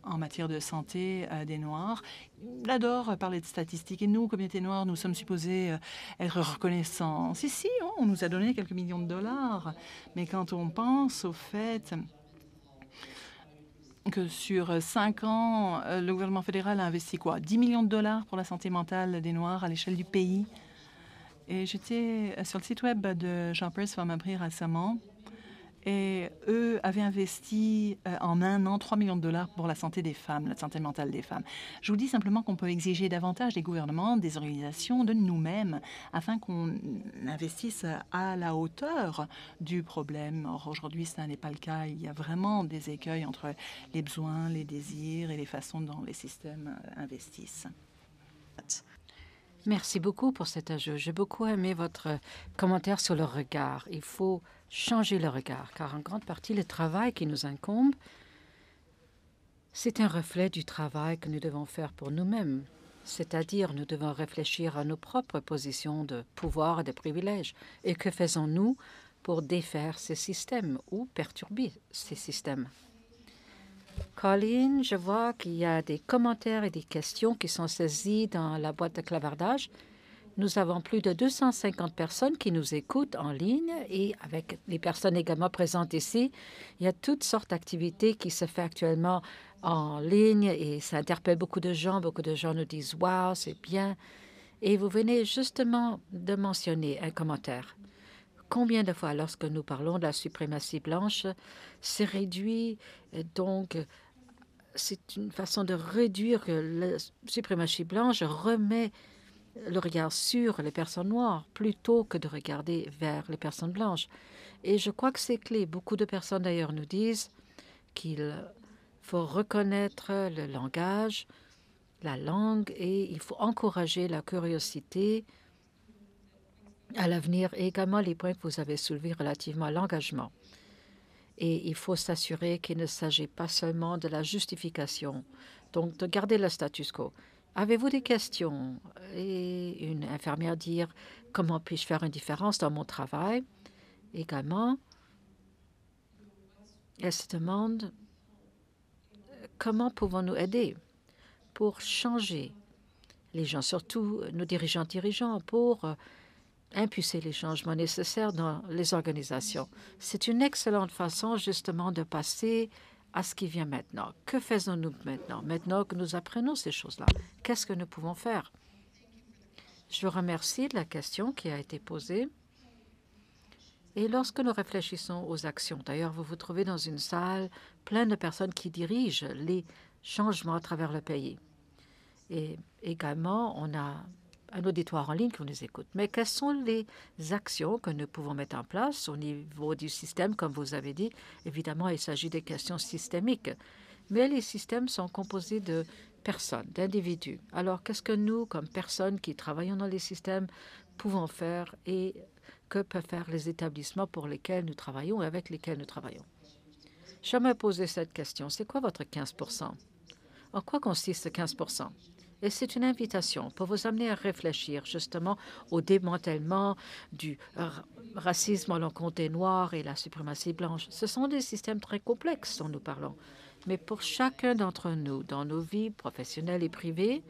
en matière de santé des Noirs. Il adore parler de statistiques et nous, communauté noire, nous sommes supposés être reconnaissants. Si, on nous a donné quelques millions de dollars, mais quand on pense au fait que sur 5 ans, le gouvernement fédéral a investi quoi? 10 millions de dollars pour la santé mentale des Noirs à l'échelle du pays. Et j'étais sur le site web de Shoppers Femmes Abri récemment. Et eux avaient investi en 1 an 3 millions de dollars pour la santé des femmes, la santé mentale des femmes. Je vous dis simplement qu'on peut exiger davantage des gouvernements, des organisations, de nous-mêmes, afin qu'on investisse à la hauteur du problème. Or, aujourd'hui, ce n'est pas le cas. Il y a vraiment des écueils entre les besoins, les désirs et les façons dont les systèmes investissent. Merci beaucoup pour cet ajout. J'ai beaucoup aimé votre commentaire sur le regard. Il faut changer le regard, car en grande partie, le travail qui nous incombe, c'est un reflet du travail que nous devons faire pour nous-mêmes. C'est-à-dire, nous devons réfléchir à nos propres positions de pouvoir et de privilèges. Et que faisons-nous pour défaire ces systèmes ou perturber ces systèmes? Colleen, je vois qu'il y a des commentaires et des questions qui sont saisies dans la boîte de clavardage. Nous avons plus de 250 personnes qui nous écoutent en ligne et avec les personnes également présentes ici, il y a toutes sortes d'activités qui se font actuellement en ligne et ça interpelle beaucoup de gens. Beaucoup de gens nous disent « Wow, c'est bien ». Et vous venez justement de mentionner un commentaire. Combien de fois, lorsque nous parlons de la suprématie blanche, c'est réduit, donc c'est une façon de réduire que la suprématie blanche remet le regard sur les personnes noires plutôt que de regarder vers les personnes blanches. Et je crois que c'est clé. Beaucoup de personnes d'ailleurs nous disent qu'il faut reconnaître le langage, la langue, et il faut encourager la curiosité à l'avenir et également les points que vous avez soulevés relativement à l'engagement. Et il faut s'assurer qu'il ne s'agit pas seulement de la justification, donc de garder le status quo. Avez-vous des questions? Et une infirmière dire « Comment puis-je faire une différence dans mon travail ?» Également, elle se demande « Comment pouvons-nous aider pour changer les gens, surtout nos dirigeants, pour impulser les changements nécessaires dans les organisations. » C'est une excellente façon justement de passer à ce qui vient maintenant. Que faisons-nous maintenant? Maintenant que nous apprenons ces choses-là, qu'est-ce que nous pouvons faire? Je vous remercie de la question qui a été posée. Et lorsque nous réfléchissons aux actions, d'ailleurs, vous vous trouvez dans une salle pleine de personnes qui dirigent les changements à travers le pays. Et également, on a un auditoire en ligne qui nous écoute. Mais quelles sont les actions que nous pouvons mettre en place au niveau du système, comme vous avez dit? Évidemment, il s'agit des questions systémiques. Mais les systèmes sont composés de personnes, d'individus. Alors, qu'est-ce que nous, comme personnes qui travaillons dans les systèmes, pouvons faire et que peuvent faire les établissements pour lesquels nous travaillons et avec lesquels nous travaillons? J'aimerais poser cette question. C'est quoi votre 15 %? En quoi consiste ce 15 %? Et c'est une invitation pour vous amener à réfléchir justement au démantèlement du racisme à l'encontre des Noirs et la suprématie blanche. Ce sont des systèmes très complexes dont nous parlons. Mais pour chacun d'entre nous, dans nos vies professionnelles et privées,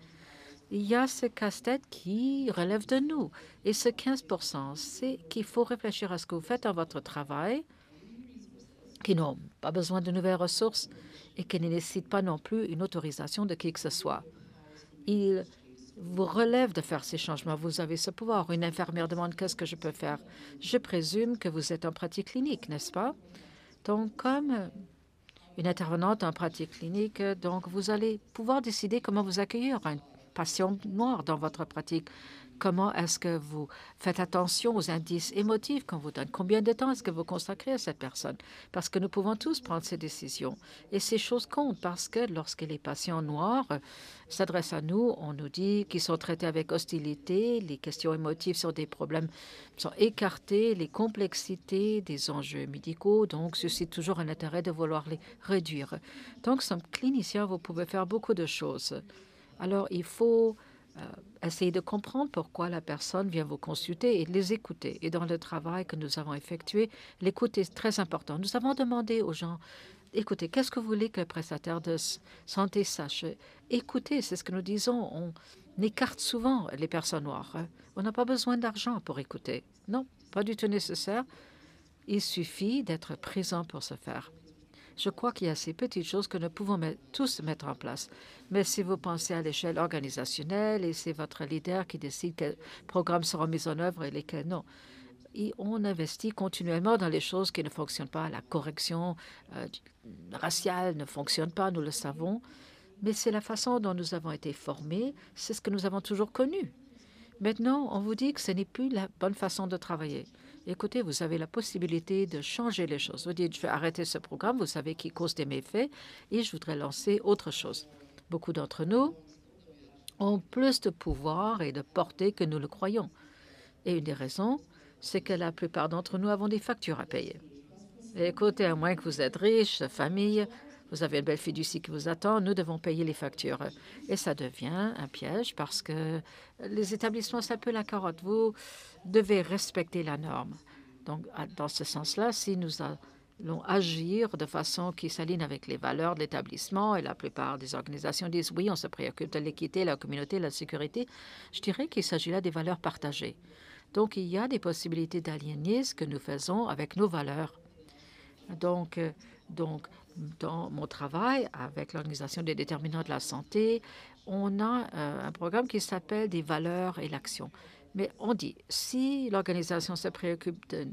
il y a ce casse-tête qui relève de nous. Et ce 15 %, c'est qu'il faut réfléchir à ce que vous faites dans votre travail, qui n'ont pas besoin de nouvelles ressources et qui ne nécessitent pas non plus une autorisation de qui que ce soit. Il vous relève de faire ces changements. Vous avez ce pouvoir. Une infirmière demande « Qu'est-ce que je peux faire ?» Je présume que vous êtes en pratique clinique, n'est-ce pas? Donc, comme une intervenante en pratique clinique, donc vous allez pouvoir décider comment vous accueillir un patient noir dans votre pratique. Comment est-ce que vous faites attention aux indices émotifs qu'on vous donne? Combien de temps est-ce que vous consacrez à cette personne? Parce que nous pouvons tous prendre ces décisions. Et ces choses comptent parce que lorsque les patients noirs s'adressent à nous, on nous dit qu'ils sont traités avec hostilité, les questions émotives sur des problèmes sont écartées, les complexités des enjeux médicaux, donc suscitent toujours un intérêt de vouloir les réduire. Donc, comme clinicien, vous pouvez faire beaucoup de choses. Alors, il faut Essayez de comprendre pourquoi la personne vient vous consulter et les écouter. Et dans le travail que nous avons effectué, l'écoute est très importante. Nous avons demandé aux gens, écoutez, qu'est-ce que vous voulez que le prestataire de santé sache? Écoutez, c'est ce que nous disons. On écarte souvent les personnes noires. On n'a pas besoin d'argent pour écouter. Non, pas du tout nécessaire. Il suffit d'être présent pour ce faire. Je crois qu'il y a ces petites choses que nous pouvons tous mettre en place. Mais si vous pensez à l'échelle organisationnelle et c'est votre leader qui décide quels programmes seront mis en œuvre et lesquels non, et on investit continuellement dans les choses qui ne fonctionnent pas. La correction raciale ne fonctionne pas, nous le savons. Mais c'est la façon dont nous avons été formés, c'est ce que nous avons toujours connu. Maintenant, on vous dit que ce n'est plus la bonne façon de travailler. Écoutez, vous avez la possibilité de changer les choses. Vous dites, je vais arrêter ce programme, vous savez qu'il cause des méfaits, et je voudrais lancer autre chose. Beaucoup d'entre nous ont plus de pouvoir et de portée que nous le croyons. Et une des raisons, c'est que la plupart d'entre nous avons des factures à payer. Et écoutez, à moins que vous êtes riche, famille, vous avez une belle fiducie qui vous attend, nous devons payer les factures. Et ça devient un piège parce que les établissements, c'est un peu la carotte. Vous devez respecter la norme. Donc, dans ce sens-là, si nous allons agir de façon qui s'aligne avec les valeurs de l'établissement, et la plupart des organisations disent oui, on se préoccupe de l'équité, la communauté, la sécurité, je dirais qu'il s'agit là des valeurs partagées. Donc, il y a des possibilités d'aligner ce que nous faisons avec nos valeurs. Donc, dans mon travail avec l'Organisation des déterminants de la santé, on a un programme qui s'appelle des valeurs et l'action. Mais on dit, si l'organisation se préoccupe d'un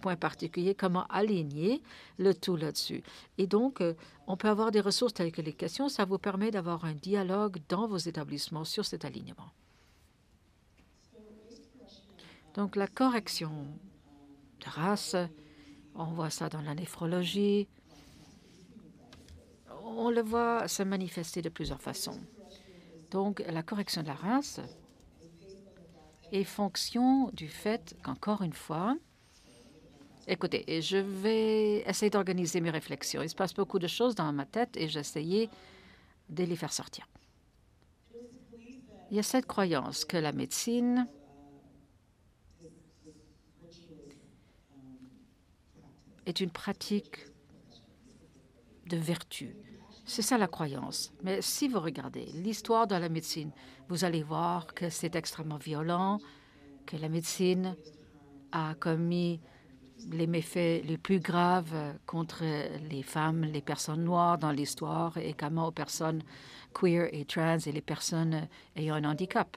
point particulier, comment aligner le tout là-dessus? Et donc, on peut avoir des ressources telles que les questions. Ça vous permet d'avoir un dialogue dans vos établissements sur cet alignement. Donc, la correction de race, on voit ça dans la néphrologie. On le voit se manifester de plusieurs façons. Donc, la correction de la race est fonction du fait qu'encore une fois, écoutez, je vais essayer d'organiser mes réflexions. Il se passe beaucoup de choses dans ma tête et j'essayais de les faire sortir. Il y a cette croyance que la médecine est une pratique de vertu. C'est ça la croyance. Mais si vous regardez l'histoire de la médecine, vous allez voir que c'est extrêmement violent, que la médecine a commis les méfaits les plus graves contre les femmes, les personnes noires dans l'histoire, et également aux personnes queer et trans et les personnes ayant un handicap.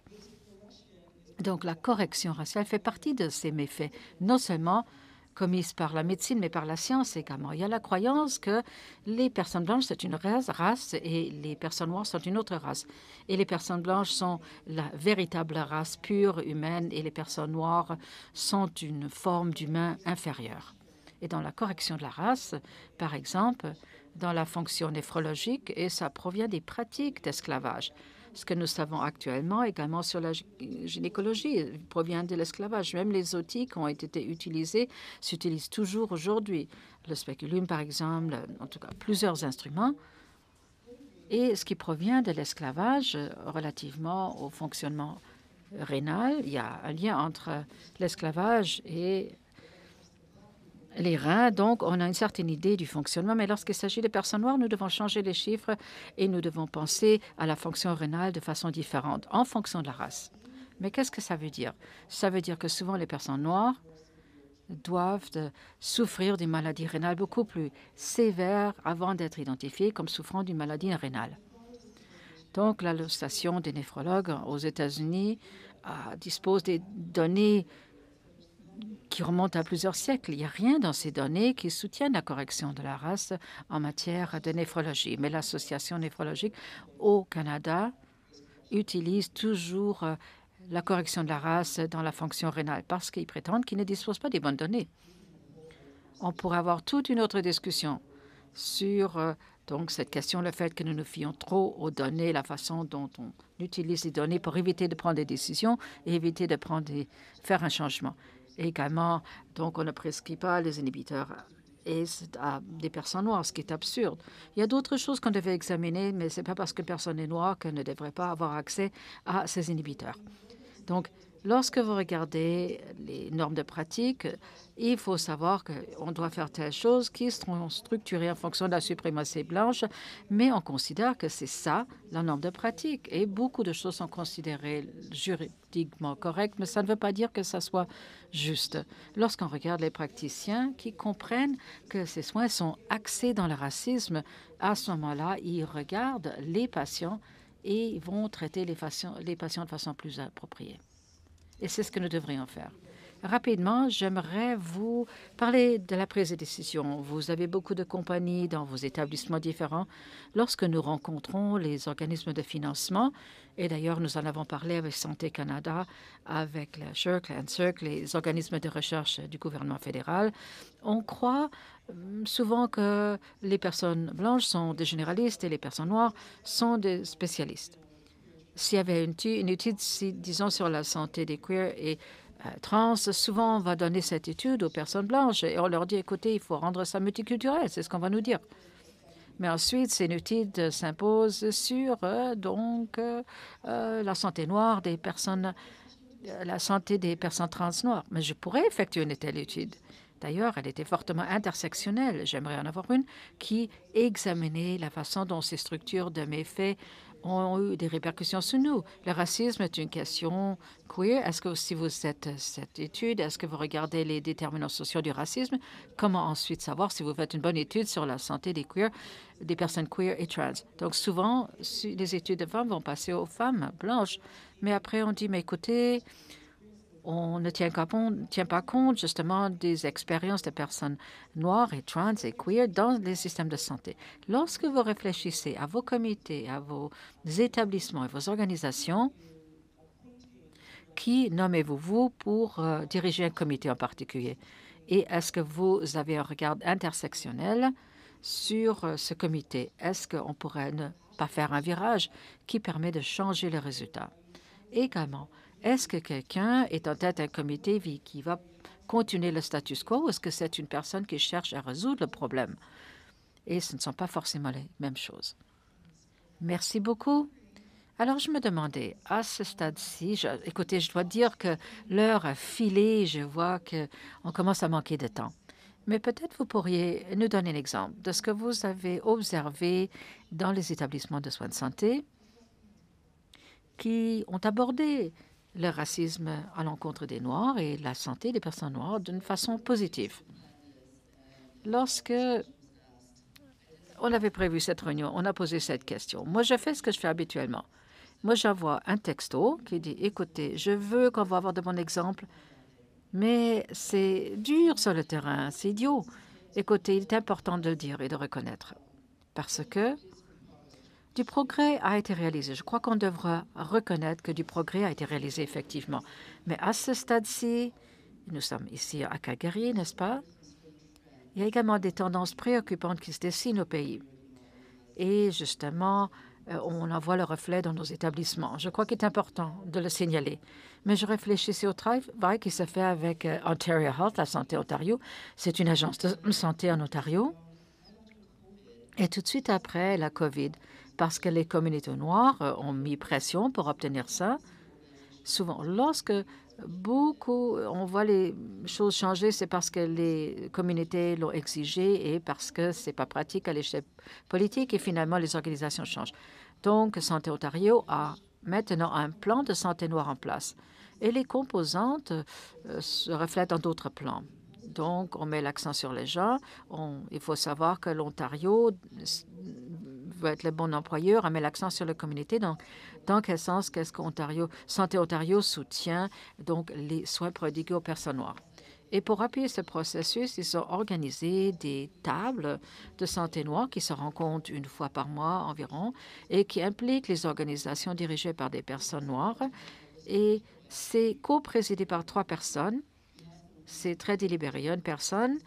Donc la correction raciale fait partie de ces méfaits, non seulement commises par la médecine, mais par la science également. Il y a la croyance que les personnes blanches, c'est une race et les personnes noires sont une autre race. Et les personnes blanches sont la véritable race pure humaine et les personnes noires sont une forme d'humain inférieur. Et dans la correction de la race, par exemple, dans la fonction néphrologique, et ça provient des pratiques d'esclavage. Ce que nous savons actuellement également sur la gynécologie provient de l'esclavage. Même les outils qui ont été utilisés s'utilisent toujours aujourd'hui. Le spéculum, par exemple, en tout cas plusieurs instruments. Et ce qui provient de l'esclavage relativement au fonctionnement rénal, il y a un lien entre l'esclavage et les reins, donc on a une certaine idée du fonctionnement, mais lorsqu'il s'agit de personnes noires, nous devons changer les chiffres et nous devons penser à la fonction rénale de façon différente, en fonction de la race. Mais qu'est-ce que ça veut dire? Ça veut dire que souvent les personnes noires doivent souffrir d'une maladie rénale beaucoup plus sévère avant d'être identifiées comme souffrant d'une maladie rénale. Donc l'association des néphrologues aux États-Unis dispose des données qui remontent à plusieurs siècles. Il n'y a rien dans ces données qui soutiennent la correction de la race en matière de néphrologie. Mais l'Association néphrologique au Canada utilise toujours la correction de la race dans la fonction rénale parce qu'ils prétendent qu'ils ne disposent pas des bonnes données. On pourrait avoir toute une autre discussion sur donc cette question, le fait que nous nous fions trop aux données, la façon dont on utilise les données pour éviter de prendre des décisions et éviter de faire un changement. Également, donc, on ne prescrit pas les inhibiteurs et à des personnes noires, ce qui est absurde. Il y a d'autres choses qu'on devait examiner, mais ce n'est pas parce qu'une personne est noire qu'elle ne devrait pas avoir accès à ces inhibiteurs. Donc, lorsque vous regardez les normes de pratique, il faut savoir qu'on doit faire telle chose qui sont structurées en fonction de la suprématie blanche, mais on considère que c'est ça, la norme de pratique. Et beaucoup de choses sont considérées juridiquement correctes, mais ça ne veut pas dire que ça soit juste. Lorsqu'on regarde les praticiens qui comprennent que ces soins sont axés dans le racisme, à ce moment-là, ils regardent les patients et ils vont traiter les patients de façon plus appropriée. Et c'est ce que nous devrions faire. Rapidement, j'aimerais vous parler de la prise de décision. Vous avez beaucoup de compagnies dans vos établissements différents. Lorsque nous rencontrons les organismes de financement, et d'ailleurs nous en avons parlé avec Santé Canada, avec la SHRC, l'ANSERC, les organismes de recherche du gouvernement fédéral, on croit souvent que les personnes blanches sont des généralistes et les personnes noires sont des spécialistes. S'il y avait une étude, disons, sur la santé des queers et trans, souvent on va donner cette étude aux personnes blanches et on leur dit, écoutez, il faut rendre ça multiculturel, c'est ce qu'on va nous dire. Mais ensuite, ces études s'imposent sur la santé noire des personnes, la santé des personnes trans noires. Mais je pourrais effectuer une telle étude. D'ailleurs, elle était fortement intersectionnelle. J'aimerais en avoir une qui examinait la façon dont ces structures de méfaits ont eu des répercussions sur nous. Le racisme est une question queer. Est-ce que si vous faites cette étude, est-ce que vous regardez les déterminants sociaux du racisme? Comment ensuite savoir si vous faites une bonne étude sur la santé des queers, des personnes queer et trans? Donc souvent, les études de femmes vont passer aux femmes blanches. Mais après, on dit, mais écoutez, on ne tient pas compte justement des expériences de personnes noires et trans et queer dans les systèmes de santé. Lorsque vous réfléchissez à vos comités, à vos établissements et vos organisations, qui nommez-vous pour diriger un comité en particulier? Et est-ce que vous avez un regard intersectionnel sur ce comité? Est-ce qu'on pourrait ne pas faire un virage qui permet de changer le résultat? Également, est-ce que quelqu'un est en tête d'un comité qui va continuer le status quo ou est-ce que c'est une personne qui cherche à résoudre le problème? Et ce ne sont pas forcément les mêmes choses. Merci beaucoup. Alors, je me demandais, à ce stade-ci, écoutez, je dois dire que l'heure a filé, je vois qu'on commence à manquer de temps. Mais peut-être vous pourriez nous donner un exemple de ce que vous avez observé dans les établissements de soins de santé qui ont abordé le racisme à l'encontre des Noirs et la santé des personnes noires d'une façon positive. Lorsque on avait prévu cette réunion, on a posé cette question. Moi, je fais ce que je fais habituellement. Moi, j'envoie un texto qui dit, écoutez, je veux qu'on va avoir de bons exemples, mais c'est dur sur le terrain, c'est idiot. Écoutez, il est important de le dire et de reconnaître parce que du progrès a été réalisé. Je crois qu'on devra reconnaître que du progrès a été réalisé effectivement. Mais à ce stade-ci, nous sommes ici à Calgary, n'est-ce pas? Il y a également des tendances préoccupantes qui se dessinent au pays. Et justement, on en voit le reflet dans nos établissements. Je crois qu'il est important de le signaler. Mais je réfléchissais au travail qui se fait avec Ontario Health, la Santé Ontario. C'est une agence de santé en Ontario. Et tout de suite après la COVID, parce que les communautés noires ont mis pression pour obtenir ça. Souvent, lorsque on voit les choses changer, c'est parce que les communautés l'ont exigé et parce que ce n'est pas pratique à l'échelle politique et finalement les organisations changent. Donc, Santé Ontario a maintenant un plan de santé noire en place et les composantes se reflètent dans d'autres plans. Donc, on met l'accent sur les gens. Il faut savoir que l'Ontario veut être le bon employeur, on met l'accent sur la communauté. Donc, dans quel sens Santé Ontario soutient donc les soins prodigués aux personnes noires. Et pour appuyer ce processus, ils ont organisé des tables de santé noire qui se rencontrent une fois par mois environ et qui impliquent les organisations dirigées par des personnes noires. Et c'est co-présidé par 3 personnes. C'est très délibéré. Il y a une personne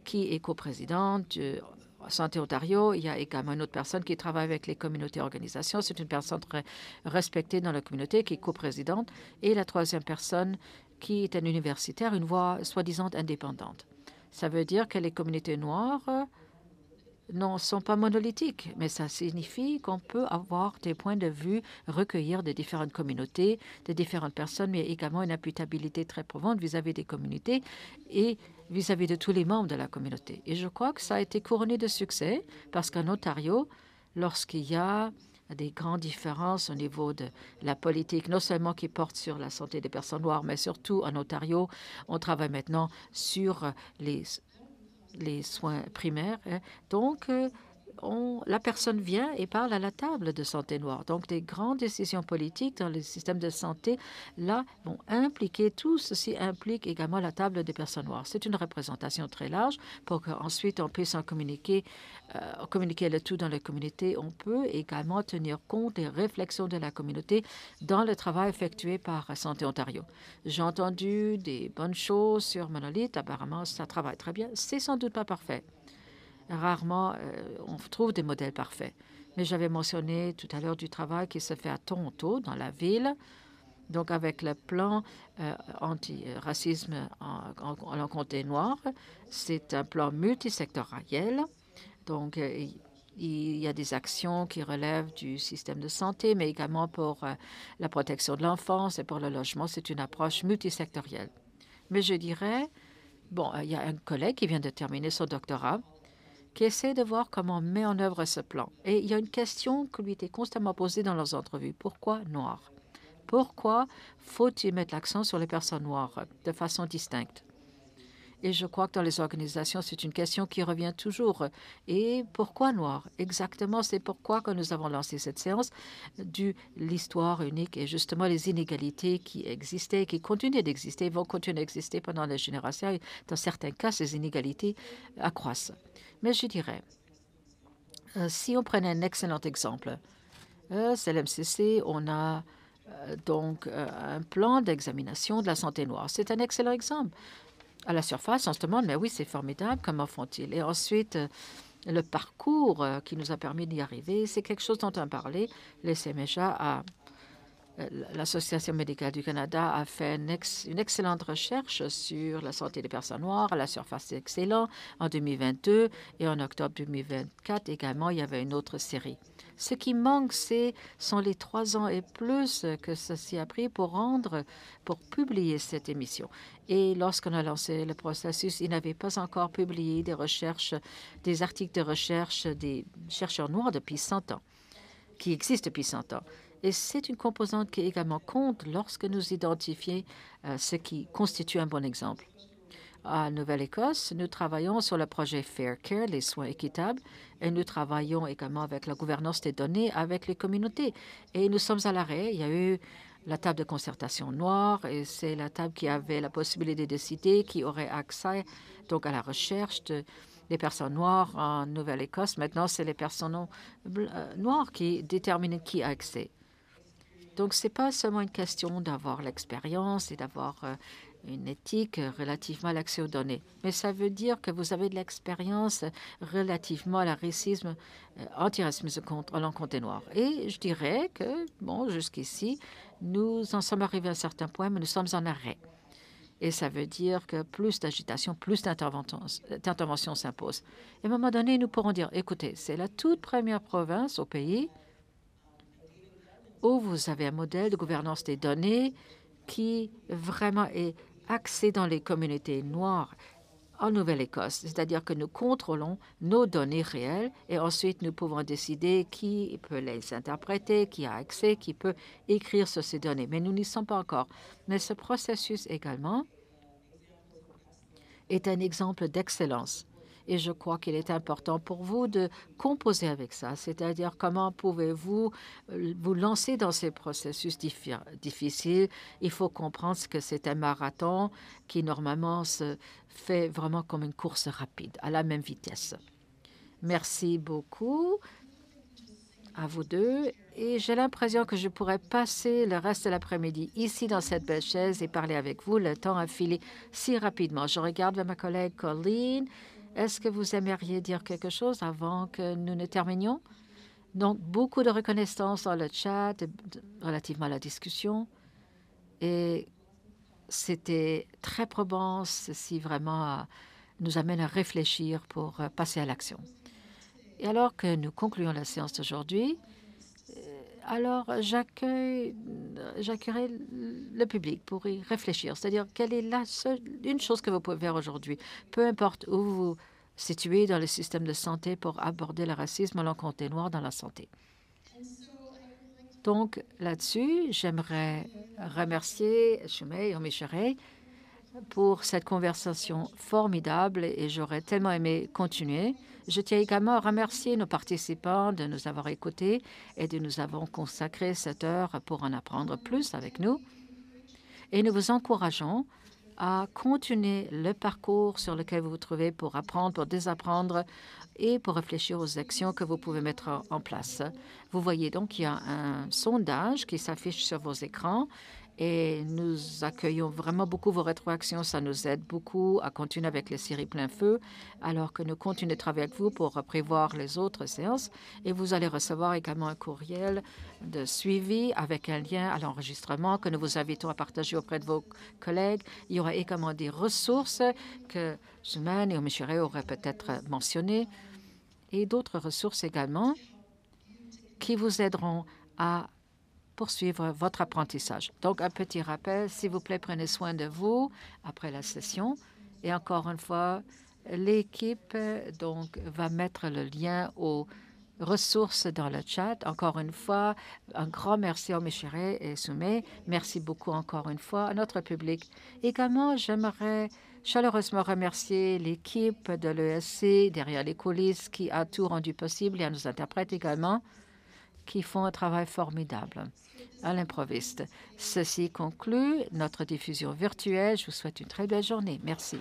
qui est coprésidente de Santé Ontario. Il y a également une autre personne qui travaille avec les communautés et organisations. C'est une personne très respectée dans la communauté qui est coprésidente. Et la 3e personne qui est un universitaire, une voix soi-disant indépendante. Ça veut dire que les communautés noires ne sont pas monolithiques, mais ça signifie qu'on peut avoir des points de vue, recueillir de différentes communautés, de différentes personnes, mais également une imputabilité très profonde vis-à-vis des communautés et vis-à-vis de tous les membres de la communauté. Et je crois que ça a été couronné de succès parce qu'en Ontario, lorsqu'il y a des grandes différences au niveau de la politique, non seulement qui porte sur la santé des personnes noires, mais surtout en Ontario, on travaille maintenant sur les soins primaires. Donc, la personne vient et parle à la table de santé noire. Donc, des grandes décisions politiques dans le système de santé, là, vont impliquer, tout ceci implique également la table des personnes noires. C'est une représentation très large pour qu'ensuite on puisse en communiquer le tout dans la communauté. On peut également tenir compte des réflexions de la communauté dans le travail effectué par Santé Ontario. J'ai entendu des bonnes choses sur Monolith. Apparemment, ça travaille très bien. C'est sans doute pas parfait. Rarement, on trouve des modèles parfaits. Mais j'avais mentionné tout à l'heure du travail qui se fait à Toronto, dans la ville, donc avec le plan anti-racisme en l'encontre des Noirs. C'est un plan multisectoriel. Donc, il y a des actions qui relèvent du système de santé, mais également pour la protection de l'enfance et pour le logement. C'est une approche multisectorielle. Mais je dirais, bon, il y a un collègue qui vient de terminer son doctorat qui essaie de voir comment on met en œuvre ce plan. Et il y a une question qui lui était constamment posée dans leurs entrevues. Pourquoi noir? Pourquoi faut-il mettre l'accent sur les personnes noires de façon distincte? Et je crois que dans les organisations, c'est une question qui revient toujours. Et pourquoi noir? Exactement, c'est pourquoi que nous avons lancé cette séance de l'histoire unique et justement les inégalités qui existaient, qui continuent d'exister, vont continuer d'exister pendant les générations. Et dans certains cas, ces inégalités accroissent. Mais je dirais, si on prenait un excellent exemple, c'est l'MCC, on a donc un plan d'examination de la santé noire. C'est un excellent exemple. À la surface, on se demande, mais oui, c'est formidable, comment font-ils? Et ensuite, le parcours qui nous a permis d'y arriver, c'est quelque chose dont on a parlé. Le CMHA, l'Association médicale du Canada, a fait une excellente recherche sur la santé des personnes noires. À la surface, c'est excellent. En 2022 et en octobre 2024 également, il y avait une autre série. Ce qui manque, sont les 3 ans et plus que ceci a pris pour publier cette émission. Et lorsqu'on a lancé le processus, il n'avait pas encore publié des recherches, des articles de recherche des chercheurs noirs depuis 100 ans, qui existent depuis 100 ans. Et c'est une composante qui également compte lorsque nous identifions ce qui constitue un bon exemple. À Nouvelle-Écosse, nous travaillons sur le projet Fair Care, les soins équitables, et nous travaillons également avec la gouvernance des données avec les communautés. Et nous sommes à l'arrêt. Il y a eu la table de concertation noire, et c'est la table qui avait la possibilité de décider qui aurait accès donc à la recherche des personnes noires en Nouvelle-Écosse. Maintenant, c'est les personnes noires qui déterminent qui a accès. Donc, ce n'est pas seulement une question d'avoir l'expérience et d'avoir une éthique relativement à l'accès aux données, mais ça veut dire que vous avez de l'expérience relativement à la racisme, anti-racisme à l'encontre des Noirs. Et je dirais que, bon, jusqu'ici, nous en sommes arrivés à un certain point, mais nous sommes en arrêt. Et ça veut dire que plus d'agitation, plus d'intervention s'impose. Et à un moment donné, nous pourrons dire, écoutez, c'est la toute première province au pays où vous avez un modèle de gouvernance des données qui vraiment est axé dans les communautés noires en Nouvelle-Écosse. C'est-à-dire que nous contrôlons nos données réelles et ensuite nous pouvons décider qui peut les interpréter, qui a accès, qui peut écrire sur ces données. Mais nous n'y sommes pas encore. Mais ce processus également est un exemple d'excellence. Et je crois qu'il est important pour vous de composer avec ça, c'est-à-dire comment pouvez-vous vous lancer dans ces processus difficiles. Il faut comprendre que c'est un marathon qui normalement se fait vraiment comme une course rapide, à la même vitesse. Merci beaucoup à vous deux. Et j'ai l'impression que je pourrais passer le reste de l'après-midi ici dans cette belle chaise et parler avec vous. Le temps a filé si rapidement. Je regarde vers ma collègue Colleen. Est-ce que vous aimeriez dire quelque chose avant que nous ne terminions? Donc, beaucoup de reconnaissance dans le chat relativement à la discussion. Et c'était très probant, ceci vraiment nous amène à réfléchir pour passer à l'action. Et alors que nous concluons la séance d'aujourd'hui, alors j'accueillerai le public pour y réfléchir. C'est-à-dire, quelle est une chose que vous pouvez faire aujourd'hui, peu importe où vous vous situez dans le système de santé, pour aborder le racisme à l'encontre des Noirs dans la santé. Donc, là-dessus, j'aimerais remercier Shumei Omichere pour cette conversation formidable et j'aurais tellement aimé continuer. Je tiens également à remercier nos participants de nous avoir écoutés et de nous avoir consacré cette heure pour en apprendre plus avec nous. Et nous vous encourageons à continuer le parcours sur lequel vous vous trouvez pour apprendre, pour désapprendre et pour réfléchir aux actions que vous pouvez mettre en place. Vous voyez donc qu'il y a un sondage qui s'affiche sur vos écrans et nous accueillons vraiment beaucoup vos rétroactions. Ça nous aide beaucoup à continuer avec les séries Plein Feu, alors que nous continuons de travailler avec vous pour prévoir les autres séances. Et vous allez recevoir également un courriel de suivi avec un lien à l'enregistrement que nous vous invitons à partager auprès de vos collègues. Il y aura également des ressources que Shumei et Omichere auraient peut-être mentionnées et d'autres ressources également qui vous aideront à poursuivre votre apprentissage. Donc, un petit rappel, s'il vous plaît, prenez soin de vous après la session. Et encore une fois, l'équipe donc va mettre le lien aux ressources dans le chat. Encore une fois, un grand merci à Omichere et Shumei. Merci beaucoup encore une fois à notre public. Également, j'aimerais chaleureusement remercier l'équipe de l'ESC derrière les coulisses qui a tout rendu possible et à nos interprètes également qui font un travail formidable à l'improviste. Ceci conclut notre diffusion virtuelle. Je vous souhaite une très belle journée. Merci.